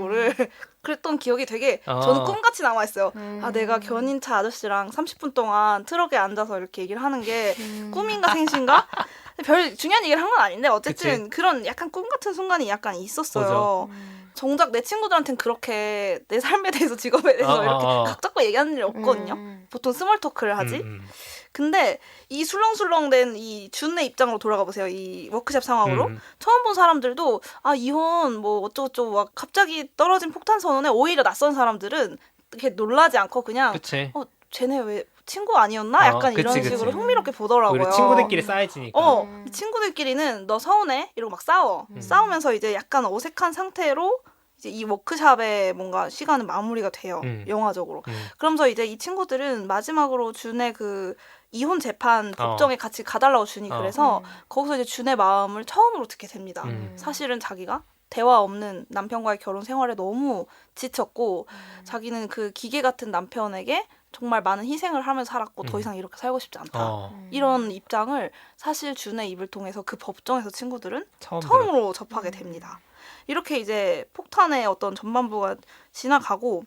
그랬던 기억이 되게 저는 꿈같이 남아있어요. 내가 견인차 아저씨랑 30분 동안 트럭에 앉아서 이렇게 얘기를 하는 게 꿈인가 생신가? 별 중요한 얘기를 한 건 아닌데 어쨌든 그치. 그런 약간 꿈 같은 순간이 약간 있었어요. 정작 내 친구들한테는 그렇게 내 삶에 대해서 직업에 대해서 이렇게 각 잡고 얘기하는 일이 없거든요. 보통 스몰 토크를 하지. 근데 이 술렁술렁된 이 준의 입장으로 돌아가 보세요. 이 워크숍 상황으로. 처음 본 사람들도 이혼 뭐 어쩌고저쩌고 막 갑자기 떨어진 폭탄 선언에 오히려 낯선 사람들은 이렇게 놀라지 않고 그냥 그치. 쟤네 왜 친구 아니었나? 약간 그치, 이런 그치. 식으로 흥미롭게 보더라고요. 우리 친구들끼리 쌓여지니까. 친구들끼리는 너 서운해? 이러고 막 싸워. 싸우면서 이제 약간 어색한 상태로 이제 이 워크샵의 뭔가 시간은 마무리가 돼요. 영화적으로. 그러면서 이제 이 친구들은 마지막으로 준의 그 이혼 재판 법정에 같이 가달라고 준이 그래서 거기서 이제 준의 마음을 처음으로 듣게 됩니다. 사실은 자기가 대화 없는 남편과의 결혼 생활에 너무 지쳤고 자기는 그 기계 같은 남편에게 정말 많은 희생을 하면서 살았고 더 이상 이렇게 살고 싶지 않다. 이런 입장을 사실 준의 입을 통해서 그 법정에서 친구들은 처음으로 접하게 됩니다. 이렇게 이제 폭탄의 어떤 전반부가 지나가고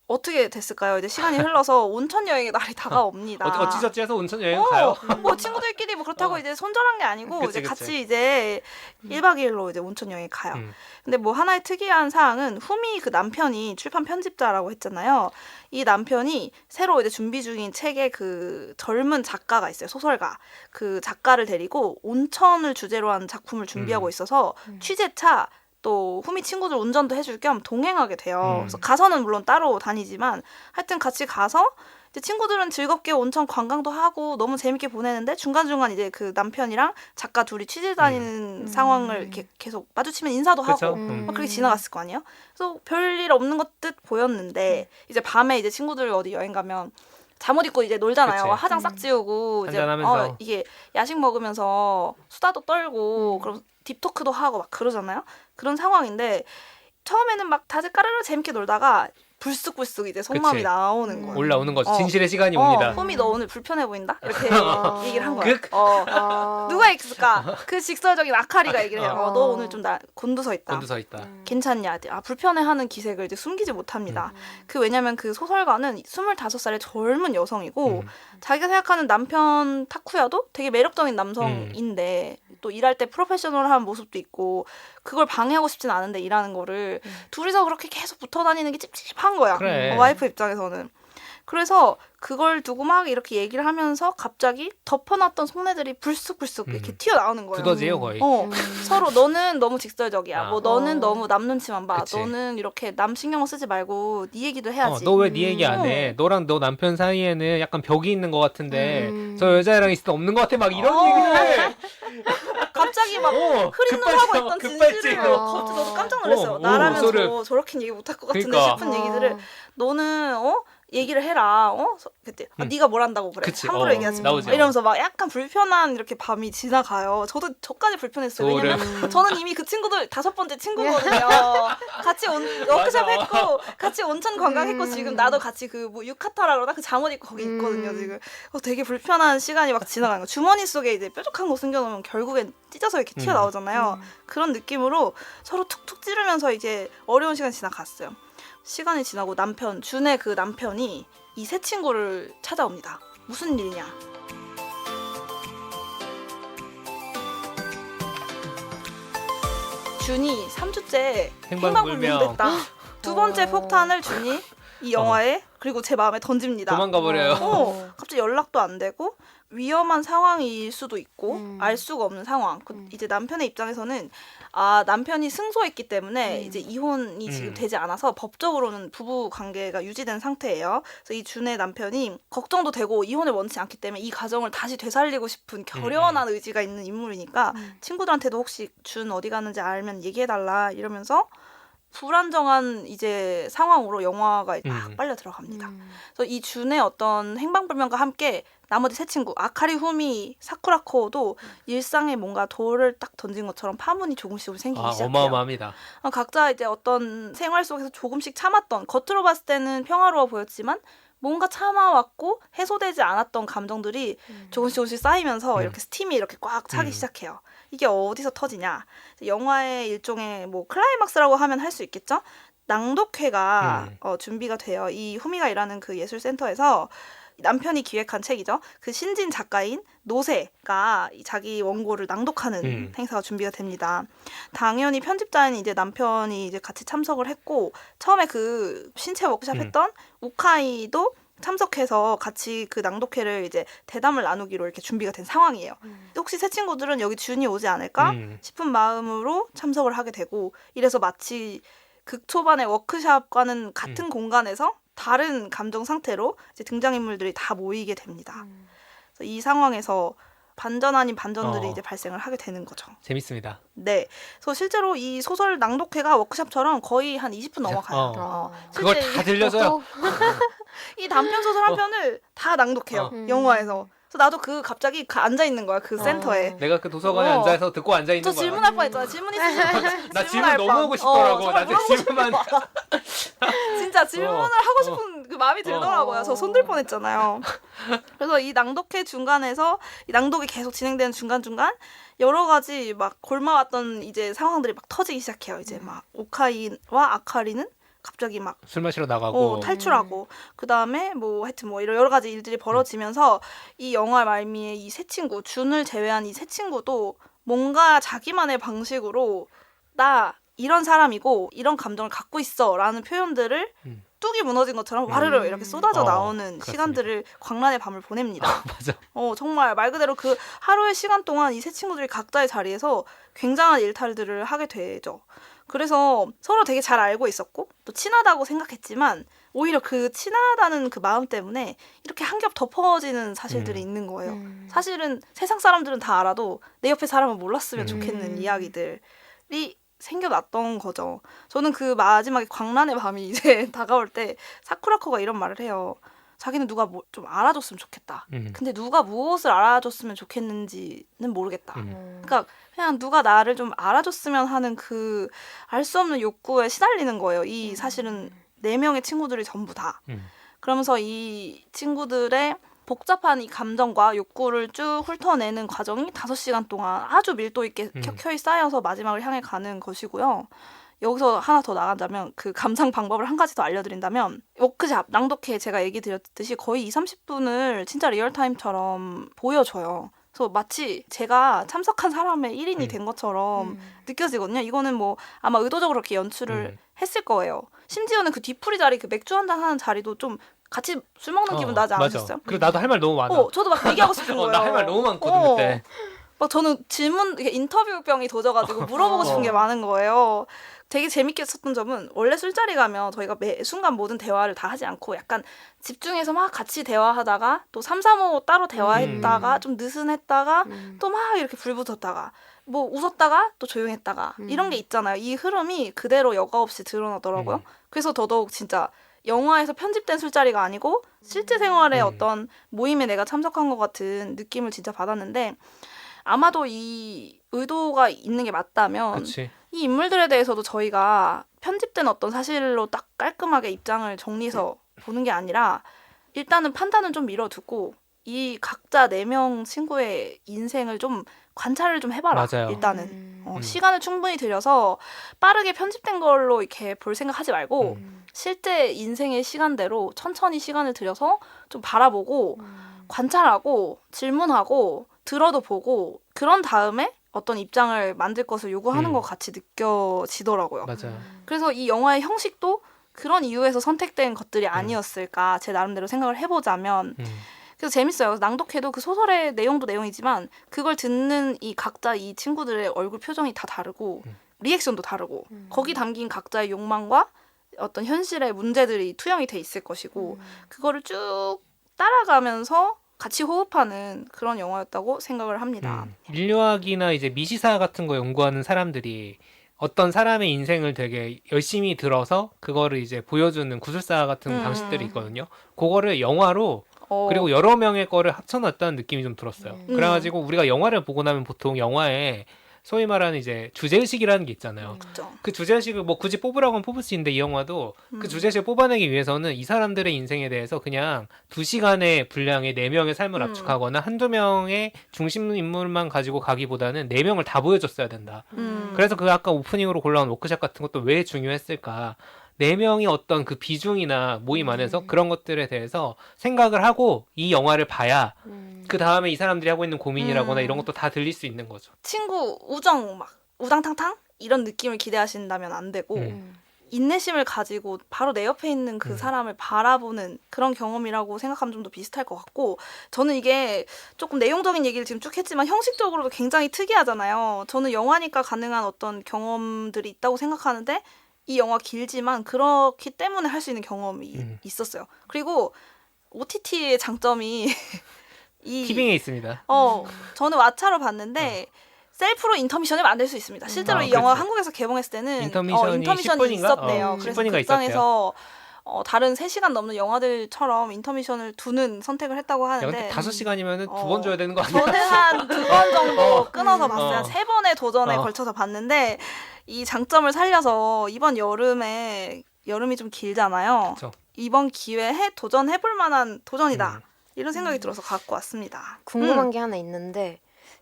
어떻게 됐을까요? 이제 시간이 흘러서 온천 여행의 날이 다가옵니다. 어찌저찌 해서 온천 여행 가요? 뭐 친구들끼리 뭐 그렇다고 이제 손절한 게 아니고 그치, 이제 그치. 같이 이제 1박 2일로 이제 온천 여행 가요. 근데 뭐 하나의 특이한 사항은 후미 그 남편이 출판 편집자라고 했잖아요. 이 남편이 새로 이제 준비 중인 책에 그 젊은 작가가 있어요. 소설가. 그 작가를 데리고 온천을 주제로 한 작품을 준비하고 있어서 취재차 또 후미 친구들 운전도 해줄 겸 동행하게 돼요. 그래서 가서는 물론 따로 다니지만 하여튼 같이 가서 이제 친구들은 즐겁게 온천 관광도 하고 너무 재밌게 보내는데 중간중간 이제 그 남편이랑 작가 둘이 취재 다니는 상황을 이렇게 계속 마주치면 인사도 그쵸? 하고 막 그렇게 지나갔을 거 아니에요. 그래서 별일 없는 것 듯 보였는데 이제 밤에 이제 친구들 어디 여행 가면 잠옷 입고 이제 놀잖아요. 그치. 화장 싹 지우고 이제 한잔하면서. 이게 야식 먹으면서 수다도 떨고 그럼 딥토크도 하고 막 그러잖아요. 그런 상황인데 처음에는 막 다들 까르르 재밌게 놀다가 불쑥불쑥 이제 속마음이 그치. 나오는 거예요. 올라오는 거죠. 어. 진실의 시간이 옵니다. 홈이 너 오늘 불편해 보인다? 이렇게 얘기를 한 거야. 극. 누가 있을까? 그 직설적인 아카리가 얘기를 해요. 너 오늘 좀 곤두서 있다. 곤두서 있다. 괜찮냐? 불편해하는 기색을 이제 숨기지 못합니다. 왜냐면 그 소설가는 25살의 젊은 여성이고 자기가 생각하는 남편 타쿠야도 되게 매력적인 남성인데 또 일할 때 프로페셔널한 모습도 있고 그걸 방해하고 싶진 않은데 일하는 거를 둘이서 그렇게 계속 붙어 다니는 게 찝찝한 거야. 그래. 와이프 입장에서는. 그래서 그걸 두고 막 이렇게 얘기를 하면서 갑자기 덮어놨던 속내들이 불쑥불쑥 이렇게 튀어나오는 거예요. 두더지예요 거의. 서로 너는 너무 직설적이야. 아. 뭐 너는 너무 남 눈치만 봐. 그치. 너는 이렇게 남 신경을 쓰지 말고 네 얘기도 해야지. 너 왜 네 얘기 안 해? 너랑 너 남편 사이에는 약간 벽이 있는 것 같은데 저 여자애랑 있을 때 없는 것 같아. 막 이런 얘기를 해. 갑자기 막 흐린 눈하고 있던 진실을 갑자기 저도 깜짝 놀랐어요. 나라면 저렇게 얘기 못할 것 같은데 그러니까. 싶은 얘기들을 너는 얘기를 해라. 그때 네가 뭘 한다고 그래. 그치. 함부로 얘기하지 마. 나오죠. 이러면서 막 약간 불편한 이렇게 밤이 지나가요. 저까지 불편했어요. 왜냐면 저는 이미 그 친구들 5번째 친구거든요. 같이 워크숍 했고 같이 온천 관광했고 지금 나도 같이 그 뭐 유카타라 그러나 그 잠옷 입고 거기 있거든요. 지금 되게 불편한 시간이 막 지나가는 거. 주머니 속에 이제 뾰족한 거 숨겨놓으면 결국엔 찢어서 이렇게 튀어나오잖아요. 그런 느낌으로 서로 툭툭 찌르면서 이제 어려운 시간이 지나갔어요. 시간이 지나고 준의 그 남편이 이 새 친구를 찾아옵니다. 무슨 일이냐? 준이 3주째 행방불명됐다. 두 번째 폭탄을 준이 이 영화에 그리고 제 마음에 던집니다. 도망가 버려요. 갑자기 연락도 안 되고 위험한 상황일 수도 있고 알 수가 없는 상황. 이제 남편의 입장에서는 남편이 승소했기 때문에 이제 이혼이 지금 되지 않아서 법적으로는 부부 관계가 유지된 상태예요. 그래서 이 준의 남편이 걱정도 되고 이혼을 원치 않기 때문에 이 가정을 다시 되살리고 싶은 결연한 의지가 있는 인물이니까 친구들한테도 혹시 준 어디 가는지 알면 얘기해달라 이러면서 불안정한 이제 상황으로 영화가 막 빨려 들어갑니다. 그래서 이 준의 어떤 행방불명과 함께 나머지 세 친구 아카리, 후미, 사쿠라코도 일상에 뭔가 돌을 딱 던진 것처럼 파문이 조금씩 생기기 시작해요. 어마어마합니다. 각자 이제 어떤 생활 속에서 조금씩 참았던 겉으로 봤을 때는 평화로워 보였지만 뭔가 참아왔고 해소되지 않았던 감정들이 조금씩 쌓이면서 이렇게 스팀이 이렇게 꽉 차기 시작해요. 이게 어디서 터지냐? 영화의 일종의 뭐 클라이막스라고 하면 할 수 있겠죠? 낭독회가 준비가 돼요. 이 후미가 일하는 그 예술센터에서 남편이 기획한 책이죠. 그 신진 작가인 노세가 자기 원고를 낭독하는 행사가 준비가 됩니다. 당연히 편집자인 이제 남편이 이제 같이 참석을 했고 처음에 그 신체 워크숍 했던 우카이도 참석해서 같이 그 낭독회를 이제 대담을 나누기로 이렇게 준비가 된 상황이에요. 혹시 새 친구들은 여기 준이 오지 않을까 싶은 마음으로 참석을 하게 되고 이래서 마치 극 초반의 워크숍과는 같은 공간에서 다른 감정 상태로 이제 등장인물들이 다 모이게 됩니다. 그래서 이 상황에서 반전 아닌 반전들이 이제 발생을 하게 되는 거죠. 재밌습니다. 네. 그래서 실제로 이 소설 낭독회가 워크숍처럼 거의 한 20분 넘어가요. 그걸 다 들려줘요. 이 단편 소설 한 편을 다 낭독해요. 영화에서. 그래서 나도 갑자기 앉아 있는 거야 그 센터에. 내가 그 도서관에 어. 앉아서 듣고 앉아 있는 저 거야. 질문할 뻔했잖아. 질문 있으면 나 질문 너무 하고 싶더라고. 정말 나 지금 질문만. 진짜 질문을 하고 싶은 그 마음이 들더라고요. 저 손들 뻔했잖아요. 그래서 이 낭독회 중간에서 이 낭독이 계속 진행되는 중간중간 여러 가지 막 골마왔던 이제 상황들이 막 터지기 시작해요. 이제 막 오카이와 아카리는 갑자기 막 술 마시러 나가고. 탈출하고 그 다음에 뭐 하여튼 뭐 이런 여러 가지 일들이 벌어지면서 이 영화 말미에 이 세 친구 준을 제외한 이 세 친구도 뭔가 자기만의 방식으로 나 이런 사람이고 이런 감정을 갖고 있어라는 표현들을 뚝이 무너진 것처럼 와르르 이렇게 쏟아져 나오는 그렇습니다. 시간들을 광란의 밤을 보냅니다. 맞아. 정말 말 그대로 그 하루의 시간 동안 이 세 친구들이 각자의 자리에서 굉장한 일탈들을 하게 되죠. 그래서 서로 되게 잘 알고 있었고 또 친하다고 생각했지만 오히려 그 친하다는 그 마음 때문에 이렇게 한 겹 덮어지는 사실들이 있는 거예요. 사실은 세상 사람들은 다 알아도 내 옆에 사람은 몰랐으면 좋겠는 이야기들이 생겨났던 거죠. 저는 그 마지막에 광란의 밤이 이제 다가올 때 사쿠라코가 이런 말을 해요. 자기는 누가 좀 알아줬으면 좋겠다. 근데 누가 무엇을 알아줬으면 좋겠는지는 모르겠다. 그러니까 그냥 누가 나를 좀 알아줬으면 하는 그 알 수 없는 욕구에 시달리는 거예요. 이 사실은 4명의 친구들이 전부 다. 그러면서 이 친구들의 복잡한 이 감정과 욕구를 쭉 훑어내는 과정이 5시간 동안 아주 밀도 있게 켜켜이 쌓여서 마지막을 향해 가는 것이고요. 여기서 하나 더 나간다면 그 감상 방법을 한 가지 더 알려드린다면 워크샵, 낭독회 제가 얘기 드렸듯이 거의 20-30분을 진짜 리얼타임처럼 보여줘요. 그래서 마치 제가 참석한 사람의 1인이 된 것처럼 느껴지거든요. 이거는 뭐 아마 의도적으로 그렇게 연출을 했을 거예요. 심지어는 그 뒤풀이 자리, 그 맥주 한잔 하는 자리도 좀 같이 술 먹는 기분 나지 않으셨어요? 그리고 나도 할 말 너무 많아. 저도 막 얘기하고 싶은 거예요. 나 할 말 너무 많거든 그때. 막 저는 이렇게 인터뷰병이 도져가지고 물어보고 싶은 게 많은 거예요. 되게 재밌게 했었던 점은 원래 술자리 가면 저희가 매 순간 모든 대화를 다 하지 않고 약간 집중해서 막 같이 대화하다가 또 3-3-5 따로 대화했다가 좀 느슨했다가 또 막 이렇게 불 붙었다가 뭐 웃었다가 또 조용했다가 이런 게 있잖아요. 이 흐름이 그대로 여과 없이 드러나더라고요. 그래서 더더욱 진짜 영화에서 편집된 술자리가 아니고 실제 생활의 어떤 모임에 내가 참석한 것 같은 느낌을 진짜 받았는데 아마도 이 의도가 있는 게 맞다면 그치. 이 인물들에 대해서도 저희가 편집된 어떤 사실로 딱 깔끔하게 입장을 정리해서 보는 게 아니라 일단은 판단은 좀 밀어두고 이 각자 4명 친구의 인생을 좀 관찰을 좀 해봐라. 맞아요. 일단은 시간을 충분히 들여서 빠르게 편집된 걸로 이렇게 볼 생각하지 말고 실제 인생의 시간대로 천천히 시간을 들여서 좀 바라보고 관찰하고 질문하고 들어도 보고 그런 다음에 어떤 입장을 만들 것을 요구하는 것 같이 느껴지더라고요. 맞아요. 그래서 이 영화의 형식도 그런 이유에서 선택된 것들이 아니었을까 제 나름대로 생각을 해보자면 그래서 재밌어요. 낭독해도 그 소설의 내용도 내용이지만 그걸 듣는 이 각자 이 친구들의 얼굴 표정이 다 다르고 리액션도 다르고 거기 담긴 각자의 욕망과 어떤 현실의 문제들이 투영이 돼 있을 것이고 그거를 쭉 따라가면서 같이 호흡하는 그런 영화였다고 생각을 합니다. 인류학이나 이제 미시사 같은 거 연구하는 사람들이 어떤 사람의 인생을 되게 열심히 들어서 그거를 이제 보여주는 구술사 같은 방식들이 있거든요. 그거를 영화로 그리고 여러 명의 거를 합쳐놨다는 느낌이 좀 들었어요. 그래가지고 우리가 영화를 보고 나면 보통 영화에 소위 말하는 이제 주제의식이라는 게 있잖아요. 그렇죠. 그 주제의식을 뭐 굳이 뽑으라고는 뽑을 수 있는데 이 영화도 그 주제의식을 뽑아내기 위해서는 이 사람들의 인생에 대해서 그냥 2시간의 분량의 4명의 삶을 압축하거나 한두 명의 중심 인물만 가지고 가기보다는 4명을 다 보여줬어야 된다. 그래서 그 아까 오프닝으로 골라온 워크샵 같은 것도 왜 중요했을까? 4명이 어떤 그 비중이나 모임 안에서 그런 것들에 대해서 생각을 하고 이 영화를 봐야 그 다음에 이 사람들이 하고 있는 고민이라거나 이런 것도 다 들릴 수 있는 거죠. 친구 우정 막 우당탕탕 이런 느낌을 기대하신다면 안 되고 인내심을 가지고 바로 내 옆에 있는 그 사람을 바라보는 그런 경험이라고 생각하면 좀 더 비슷할 것 같고 저는 이게 조금 내용적인 얘기를 지금 쭉 했지만 형식적으로도 굉장히 특이하잖아요. 저는 영화니까 가능한 어떤 경험들이 있다고 생각하는데 이 영화 길지만 그렇기 때문에 할 수 있는 경험이 있었어요. 그리고 OTT의 장점이 이 티빙에 있습니다. 저는 왓챠로 봤는데 셀프로 인터미션을 만들 수 있습니다. 실제로 이 영화 그렇지. 한국에서 개봉했을 때는 인터미션이 10분인가? 있었대요. 그래서 10분인가 극장에서 다른 3시간 넘는 영화들처럼 인터미션을 두는 선택을 했다고 야, 하는데 근데 5시간이면은 2번 줘야 되는 거 아니야? 저는 한 2번 정도 끊어서 봤어요. 어. 3번의 도전에 어. 걸쳐서 봤는데 이 장점을 살려서 이번 여름이 좀 길잖아요. 그쵸. 이번 기회에 도전해볼 만한 도전이다. 음. 이런 생각이 들어서 갖고 왔습니다. 궁금한 게 하나 있는데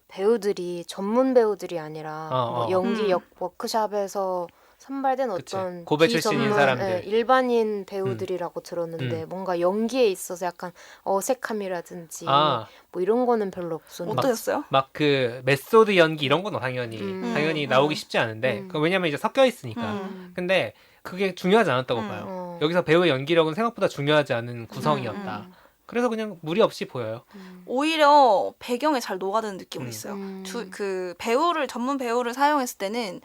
배우들이 전문 배우들이 아니라 뭐 연기 워크숍에서 선발된 그치. 어떤 고배 출신인 비전문, 사람들. 예, 일반인 배우들이라고 들었는데 뭔가 연기에 있어서 약간 어색함이라든지 아, 뭐 이런 거는 별로 없었는데 어떠셨어요? 막 그 메소드 연기 이런 건 당연히 나오기 쉽지 않은데 왜냐면 이제 섞여 있으니까. 근데 그게 중요하지 않았다고 봐요. 여기서 배우의 연기력은 생각보다 중요하지 않은 구성이었다. 그래서 그냥 무리 없이 보여요. 오히려 배경에 잘 녹아드는 느낌은 있어요. 음. 그 전문 배우를 사용했을 때는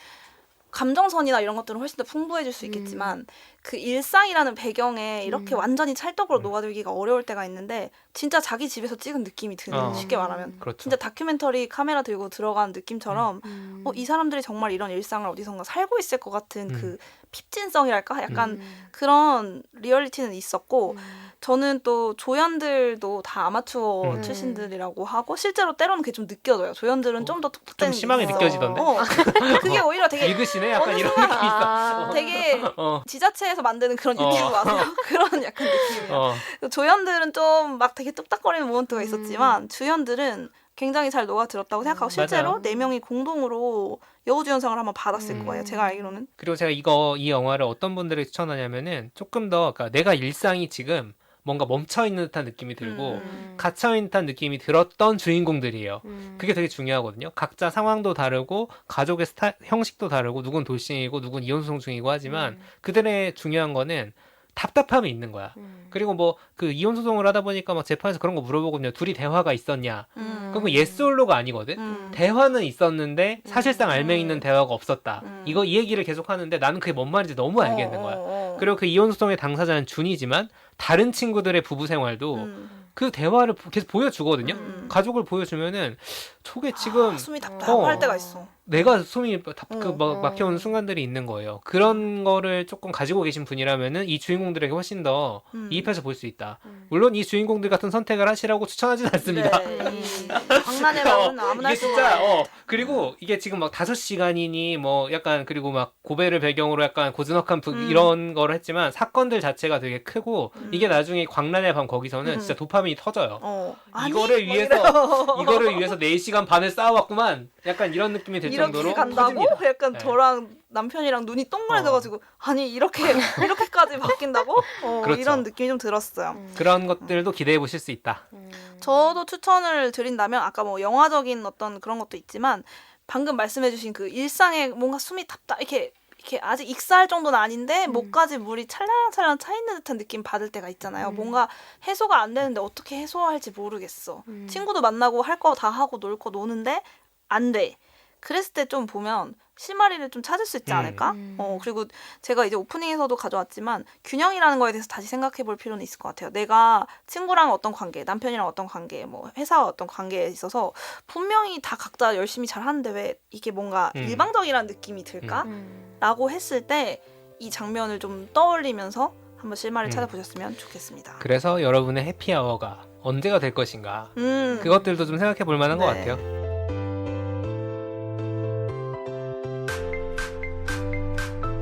감정선이나 이런 것들은 훨씬 더 풍부해질 수 있겠지만 그 일상이라는 배경에 이렇게 완전히 찰떡으로 녹아들기가 어려울 때가 있는데 진짜 자기 집에서 찍은 느낌이 드는 쉽게 말하면 그렇죠. 진짜 다큐멘터리 카메라 들고 들어간 느낌처럼 이 사람들이 정말 이런 일상을 어디선가 살고 있을 것 같은 그 핍진성이랄까? 약간 그런 리얼리티는 있었고 저는 또 조연들도 다 아마추어 출신들이라고 하고 실제로 때로는 그게 좀 느껴져요. 조연들은 좀 더 톡톡된 좀 심하게 있어. 느껴지던데? 그게 오히려 되게 읽으시네? 약간 어느 이런 순간 느낌이 있어. 되게 어. 지자체에서 만드는 그런 유튜브 아세요? 그런 약간 느낌이에요. 조연들은 좀 막 되게 뚝딱거리는 모먼트가 있었지만 주연들은 굉장히 잘 녹아들었다고 생각하고 실제로 맞아요. 4명이 공동으로 여우주연상을 한번 받았을 거예요. 제가 알기로는. 그리고 제가 이 영화를 어떤 분들에게 추천하냐면은 조금 더 그러니까 내가 일상이 지금 뭔가 멈춰있는 듯한 느낌이 들고 갇혀있는 듯한 느낌이 들었던 주인공들이에요. 그게 되게 중요하거든요. 각자 상황도 다르고 가족의 형식도 다르고 누군 돌싱이고 누군 이혼소송 중이고 하지만 그들의 중요한 거는 답답함이 있는 거야. 그리고 뭐 그 이혼 소송을 하다 보니까 막 재판에서 그런 거 물어보거든요. 둘이 대화가 있었냐? 그럼 yes or no가 아니거든. 대화는 있었는데 사실상 알맹이 있는 대화가 없었다. 이 얘기를 계속 하는데 나는 그게 뭔 말인지 너무 알겠는 거야. 그리고 그 이혼 소송의 당사자는 준이지만 다른 친구들의 부부 생활도 그 대화를 계속 보여주거든요. 가족을 보여주면은 저게 지금 숨이 답답할 때가 있어. 내가 숨이 막혀오는 순간들이 있는 거예요. 그런 거를 조금 가지고 계신 분이라면은 이 주인공들에게 훨씬 더 이입해서 볼 수 있다. 물론 이 주인공들 같은 선택을 하시라고 추천하진 않습니다. 네, 이 광란의 마음은 아무나 이게 할 수가 진짜 없어요. 그리고 이게 지금 막 5시간이니 뭐 약간 그리고 막 고배를 배경으로 약간 고즈넉한 이런 거를 했지만 사건들 자체가 되게 크고 이게 나중에 광란의 밤 거기서는 진짜 도파민이 터져요. 아니? 이거를 막 위해서 4시간 반을 쌓아왔구만. 약간 이런 느낌이 들 정도로 이렇게 간다고? 터집니다. 약간 네. 저랑 남편이랑 눈이 동그래져가지고 아니 이렇게까지 바뀐다고? 그렇죠. 이런 느낌이 좀 들었어요. 그런 것들도 기대해 보실 수 있다. 저도 추천을 드린다면 아까 뭐 영화적인 어떤 그런 것도 있지만 방금 말씀해주신 그 일상에 뭔가 숨이 이렇게 아직 익사할 정도는 아닌데 목까지 물이 찰랑찰랑 차 있는 듯한 느낌 받을 때가 있잖아요. 뭔가 해소가 안 되는데 어떻게 해소할지 모르겠어. 친구도 만나고 할 거 다 하고 놀 거 노는데 안 돼. 그랬을 때 좀 보면 실마리를 좀 찾을 수 있지 않을까? 그리고 제가 이제 오프닝에서도 가져왔지만 균형이라는 거에 대해서 다시 생각해 볼 필요는 있을 것 같아요. 내가 친구랑 어떤 관계, 남편이랑 어떤 관계, 뭐 회사와 어떤 관계에 있어서 분명히 다 각자 열심히 잘 하는데 왜 이게 뭔가 일방적이라는 느낌이 들까? 라고 했을 때 이 장면을 좀 떠올리면서 한번 실마리를 찾아보셨으면 좋겠습니다. 그래서 여러분의 해피아워가 언제가 될 것인가 그것들도 좀 생각해 볼 만한 것 네. 같아요.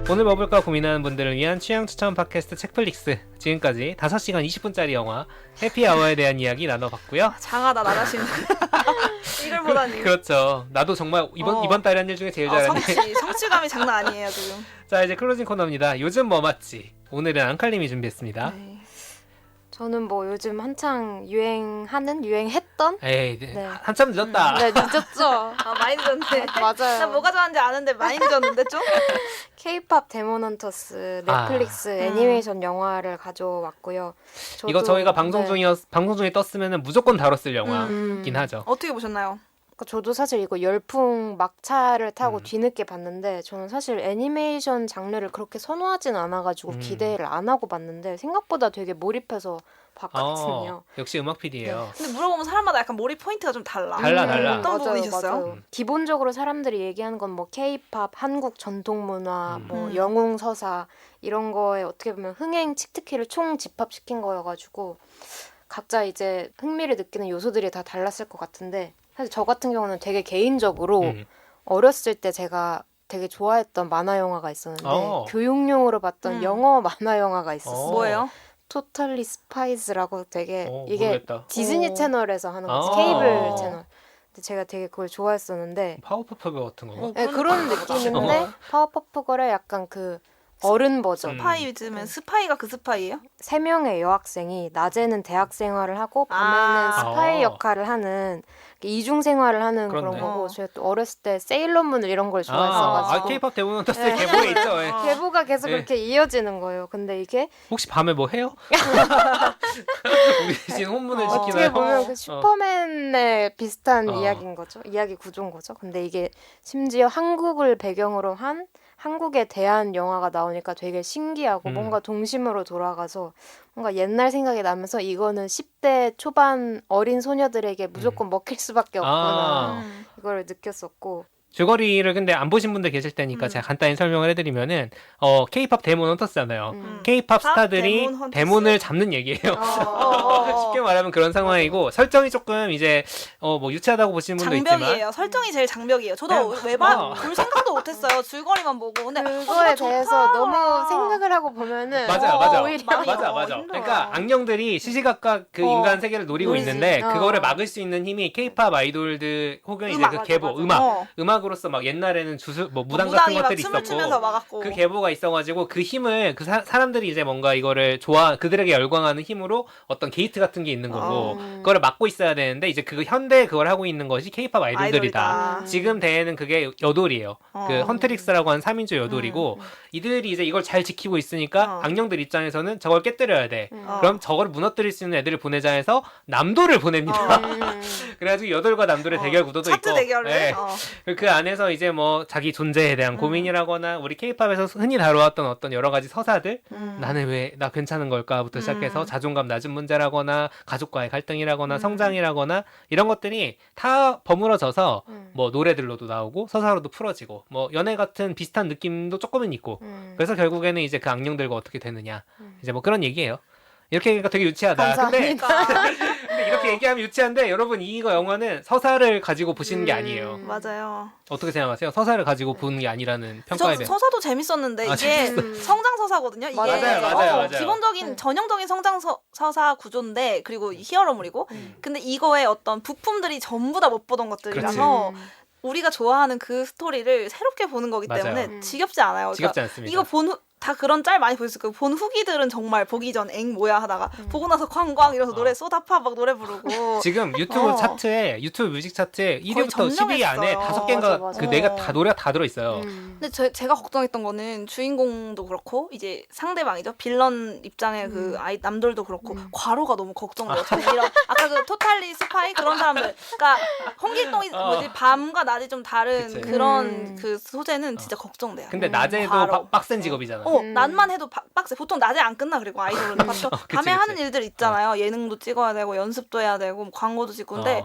오늘 뭐 볼까 고민하는 분들을 위한 취향 추천 팟캐스트 책플릭스 지금까지 5시간 20분짜리 영화 해피아워에 대한 이야기 나눠봤고요. 장하다 나 자신. 이걸 보다니. 그렇죠. 나도 정말 이번 달에 한 일 중에 제일 잘하네. 성취감이 장난 아니에요 지금. 자 이제 클로징 코너입니다. 요즘 뭐 맞지? 오늘은 앙칼님이 준비했습니다. 네. 저는 뭐 요즘 한창 유행했던 에이 네. 한참 늦었다. 네 늦었죠. 많이 늦었네. 맞아요. 나 뭐가 좋아하는지 아는데 많이 늦었는데 좀? K-pop 데몬헌터스 넷플릭스 애니메이션 영화를 가져왔고요. 이거 저희가 방송 네. 중에 떴으면 무조건 다뤘을 영화긴 하죠. 어떻게 보셨나요? 그러니까 저도 사실 이거 열풍 막차를 타고 음. 뒤늦게 봤는데 저는 사실 애니메이션 장르를 그렇게 선호하진 않아가지고 음. 기대를 안 하고 봤는데 생각보다 되게 몰입해서 봤거든요. 역시 음악 PD예요. 근데 물어보면 사람마다 약간 몰입 포인트가 좀 달라. 달라. 어떤 맞아요, 부분이셨어요? 맞아요. 음. 기본적으로 사람들이 얘기하는 건 뭐 K-팝, 한국 전통 문화, 뭐 음. 영웅 서사 이런 거에 어떻게 보면 흥행 칙트키를 총 집합시킨 거여가지고 각자 이제 흥미를 느끼는 요소들이 다 달랐을 것 같은데 사실 저 같은 경우는 되게 개인적으로 음. 어렸을 때 제가 되게 좋아했던 만화 영화가 있었는데 교육용으로 봤던 음. 영어 만화 영화가 있었어요. 뭐예요? 토탈리 스파이스라고 되게 이게 모르겠다. 디즈니 오. 채널에서 하는 거지. 아. 케이블 채널. 근데 제가 되게 그걸 좋아했었는데 파워퍼프 같은 건가? 네, 그런 느낌인데 파워퍼프걸의 약간 그 어른 버전. 스파이 요즘엔 스파이가 그 스파이예요? 세 명의 여학생이 낮에는 대학 생활을 하고 밤에는 아. 스파이 역할을 하는 이중 생활을 하는 그런 그렇네. 거고 제가 또 어렸을 때 세일러문 이런 걸 아, 좋아했어가지고 K-pop 대본 헌터스 네. 개봉에 있죠. 예. 계보가 계속 네. 그렇게 이어지는 거예요. 근데 이게 혹시 밤에 뭐 해요? 우리 대신 혼문을 어떻게 지키나요? 보면 그 슈퍼맨의 비슷한 어. 이야기인 거죠. 이야기 구조인 거죠. 근데 이게 심지어 한국을 배경으로 한 한국에 대한 영화가 나오니까 되게 신기하고 뭔가 동심으로 돌아가서 뭔가 옛날 생각이 나면서 이거는 10대 초반 어린 소녀들에게 무조건 먹힐 수밖에 없구나 아. 이걸 느꼈었고 줄거리를 근데 안 보신 분들 계실 테니까 제가 간단히 설명을 해드리면은 K-팝 데몬 헌터스잖아요. K-팝 스타들이 데몬 헌터스. 데몬을 잡는 얘기예요. 쉽게 말하면 그런 상황이고 설정이 조금 이제 뭐 유치하다고 보시는 분도 있지만 장벽이에요. 설정이 제일 장벽이에요. 저도 네. 볼 생각도 못했어요. 줄거리만 보고. 근데 그거에 대해서 너무 생각을 하고 보면은 맞아. 오히려 맞아. 힘들어요. 그러니까 악령들이 시시각각 그 인간 세계를 노리고 노리지. 있는데 어. 그거를 막을 수 있는 힘이 K-팝 아이돌들 혹은 이제 그 맞아, 계보, 맞아. 음악으로서 막 옛날에는 뭐 무당 같은 무당이 막 것들이 춤을 추면서 있었고 막았고. 그 계보가 있어가지고 그 힘을 그 사람들이 이제 뭔가 이거를 그들에게 열광하는 힘으로 어떤 게이트 같은 게 있는 거고 그거를 막고 있어야 되는데 이제 그 현대 그걸 하고 있는 것이 K-팝 아이돌들이다. 아이돌이다. 지금 대회는 그게 여돌이에요. 그 헌트릭스라고 하는 3인조 여돌이고 이들이 이제 이걸 잘 지키고 있으니까 악령들 입장에서는 저걸 깨뜨려야 돼. 그럼 저걸 무너뜨릴 수 있는 애들을 보내자 해서 남도를 보냅니다. 그래가지고 여돌과 남돌의 대결 구도도 차트 있고 대결을. 네. 그 안에서 이제 뭐 자기 존재에 대한 고민이라거나 우리 K-팝에서 흔히 다루었던 어떤 여러 가지 서사들 나는 왜 나 괜찮은 걸까부터 시작해서 자존감 낮은 문제라거나 가족과의 갈등이라거나 성장이라거나 이런 것들이 다 버무러져서 뭐 노래들로도 나오고 서사로도 풀어지고 뭐 연애 같은 비슷한 느낌도 조금은 있고 그래서 결국에는 이제 그 악령들과 어떻게 되느냐 이제 뭐 그런 얘기예요. 이렇게 얘기하니까 되게 유치하다. 근데 이렇게 얘기하면 유치한데 여러분 이거 영화는 서사를 가지고 보시는 게 아니에요. 맞아요. 어떻게 생각하세요? 서사를 가지고 보는 게 아니라는 평가에 대해. 서사도 재밌었는데 아, 이게 재밌어요. 성장 서사거든요. 이게 맞아요. 기본적인 전형적인 성장 서사 구조인데 그리고 히어로물이고 근데 이거에 어떤 부품들이 전부 다 못 보던 것들이라서 우리가 좋아하는 그 스토리를 새롭게 보는 거기 맞아요. 때문에 지겹지 않아요. 그러니까 지겹지 않습니다. 이거 다 그런 짤 많이 보셨을 거예요. 본 후기들은 정말 보기 전 엥 뭐야 하다가 보고 나서 쾅꽝 이러서 노래 쏘다파 막 노래 부르고 지금 유튜브 차트에 유튜브 뮤직 차트에 1위부터 10위 안에 점령했어요. 5개인가 맞아. 그 노래가 다 들어 있어요. 근데 제가 걱정했던 거는 주인공도 그렇고 이제 상대방이죠 빌런 입장의 그 남들도 그렇고 과로가 너무 걱정돼요. 저는 이런 아까 그 토탈리 스파이 그런 사람들, 그러니까 홍길동이 뭐지 밤과 낮이 좀 다른 그치. 그런 그 소재는 진짜 걱정돼요. 근데 낮에도 과로. 빡센 직업이잖아. 낮만 해도 빡세. 보통 낮에 안 끝나. 그리고 아이돌은 밤에 하는 일들 있잖아요. 예능도 찍어야 되고 연습도 해야 되고 뭐 광고도 찍고 근데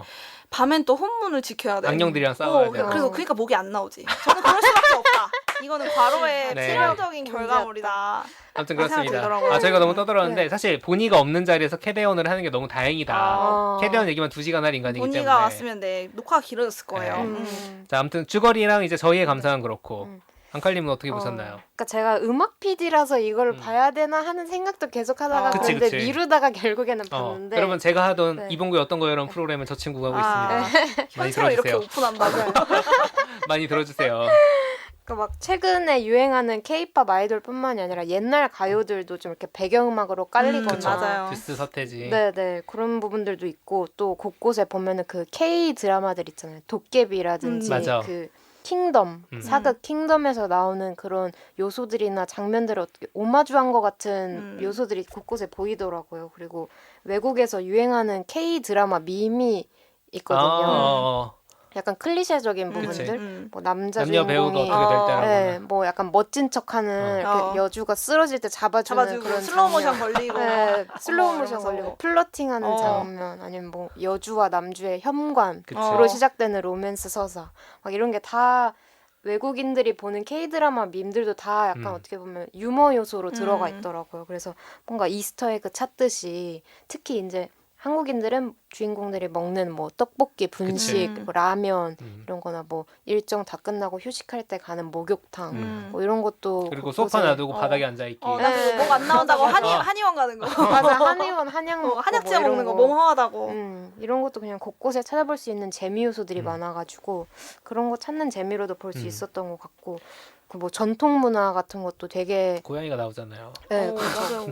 밤엔 또 혼문을 지켜야 돼. 악령들이랑 싸워야 돼. 그래서 그러니까 목이 안 나오지. 저는 그럴 수밖에 없다. 이거는 과로의 네. 치명적인 결과물이다. 아무튼 생각이 그렇습니다. 들더라고요. 저희가 너무 떠들었는데 사실 보니가 없는 자리에서 캐대언을 하는 게 너무 다행이다. 캐대언 얘기만 2시간 할 인간이기 때문에. 본이가 왔으면 녹화가 길어졌을 거예요. 네. 자, 아무튼 주거리랑 이제 저희의 감상은 그렇고 안칼님은 어떻게 보셨나요? 그러니까 제가 음악 PD라서 이걸 봐야 되나 하는 생각도 계속 하다가 그치, 그런데 그치. 미루다가 결국에는 봤는데 여러분 제가 하던 네. 이봉구의 어떤 거요라는 프로그램을 저 친구가 하고 있습니다. 많이 현처럼 이렇게 들어주세요. 오픈한다고요. 많이 들어주세요. 그러니까 막 최근에 유행하는 K-팝 아이돌뿐만이 아니라 옛날 가요들도 좀 이렇게 배경음악으로 깔리거나 맞아요. 듀스 서태지. 네네 그런 부분들도 있고 또 곳곳에 보면은 그 K 드라마들 있잖아요. 도깨비라든지 맞아. 그 킹덤 사극 킹덤에서 나오는 그런 요소들이나 장면들을 어떻게 오마주한 것 같은 요소들이 곳곳에 보이더라고요. 그리고 외국에서 유행하는 K 드라마 밈이 있거든요. 약간 클리셰적인 그치. 부분들, 뭐 남자 남녀 배우가 주인공이 어떻게 될 때라거나. 네, 뭐 약간 멋진 척하는 이렇게 여주가 쓰러질 때 잡아주는 잡아주고 그런 슬로우 모션 장면. 걸리고 네, 슬로우 모션 이러면서. 걸리고 플러팅하는 어. 장면, 아니면 뭐 여주와 남주의 협관으로 그치. 시작되는 로맨스 서사, 막 이런 게 다 외국인들이 보는 K-드라마 밈들도 다 약간 어떻게 보면 유머 요소로 들어가 있더라고요. 그래서 뭔가 이스터에그 찾듯이, 특히 이제 한국인들은 주인공들이 먹는 뭐 떡볶이, 분식, 그치. 뭐 라면 음. 이런 거나 뭐 일정 다 끝나고 휴식할 때 가는 목욕탕 뭐 이런 것도 그리고 곳곳에- 소파 놔두고 어. 바닥에 앉아있기. 네. 뭐가 안 나온다고 맞아, 맞아. 한의원 가는 거. 맞아, 한의원 한약 먹고 한약재 뭐 먹는 이런 거 몸 허하다고. 이런 것도 그냥 곳곳에 찾아볼 수 있는 재미 요소들이 음. 많아가지고 그런 거 찾는 재미로도 볼 수 음. 있었던 것 같고, 그 뭐 전통 문화 같은 것도 되게 고양이가 나오잖아요. 네, 맞아요.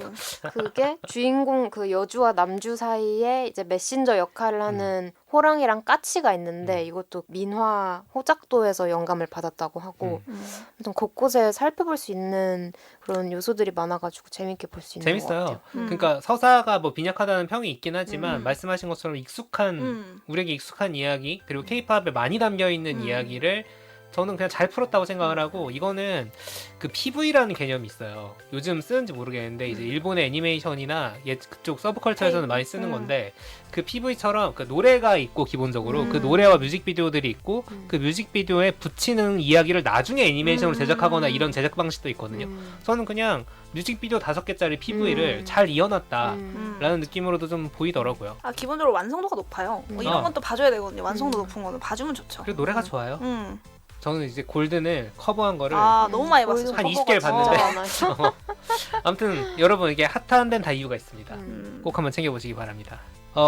그게 주인공 그 여주와 남주 사이에 이제 메신저 역할을 하는 호랑이랑 까치가 있는데 이것도 민화 호작도에서 영감을 받았다고 하고 아무튼 곳곳에 살펴볼 수 있는 그런 요소들이 많아가지고 재밌게 볼 수 있는 것 재밌어요. 같아요. 그러니까 서사가 뭐 빈약하다는 평이 있긴 하지만 음. 말씀하신 것처럼 익숙한 우리에게 익숙한 이야기, 그리고 케이팝에 많이 담겨 있는 이야기를 저는 그냥 잘 풀었다고 생각을 하고, 이거는 그 PV라는 개념이 있어요. 요즘 쓰는지 모르겠는데 이제 일본의 애니메이션이나 그쪽 서브컬처에서는 많이 쓰는 건데, 그 PV처럼 그 노래가 있고 기본적으로 그 노래와 뮤직비디오들이 있고 그 뮤직비디오에 붙이는 이야기를 나중에 애니메이션으로 제작하거나 이런 제작 방식도 있거든요. 저는 그냥 뮤직비디오 5개짜리 PV를 잘 이어놨다 라는 느낌으로도 좀 보이더라고요. 아, 기본적으로 완성도가 높아요. 이런 건 또 봐줘야 되거든요. 완성도 높은 거는 봐주면 좋죠. 그리고 노래가 좋아요. 음. 저는 이제 골든을 커버한 거를 아, 너무 많이 봤어요. 거기서 한 커버가 20개를 봤는데. 진짜 많아요. 아무튼 여러분, 이게 핫한 데는 다 이유가 있습니다. 꼭 한번 챙겨보시기 바랍니다.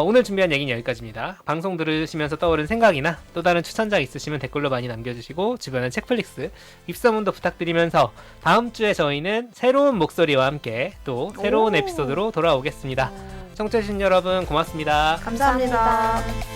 오늘 준비한 얘기는 여기까지입니다. 방송 들으시면서 떠오른 생각이나 또 다른 추천작 있으시면 댓글로 많이 남겨주시고, 주변에 책플릭스 입소문도 부탁드리면서 다음 주에 저희는 새로운 목소리와 함께 또 새로운 에피소드로 돌아오겠습니다. 청취해주신 여러분 고맙습니다. 감사합니다.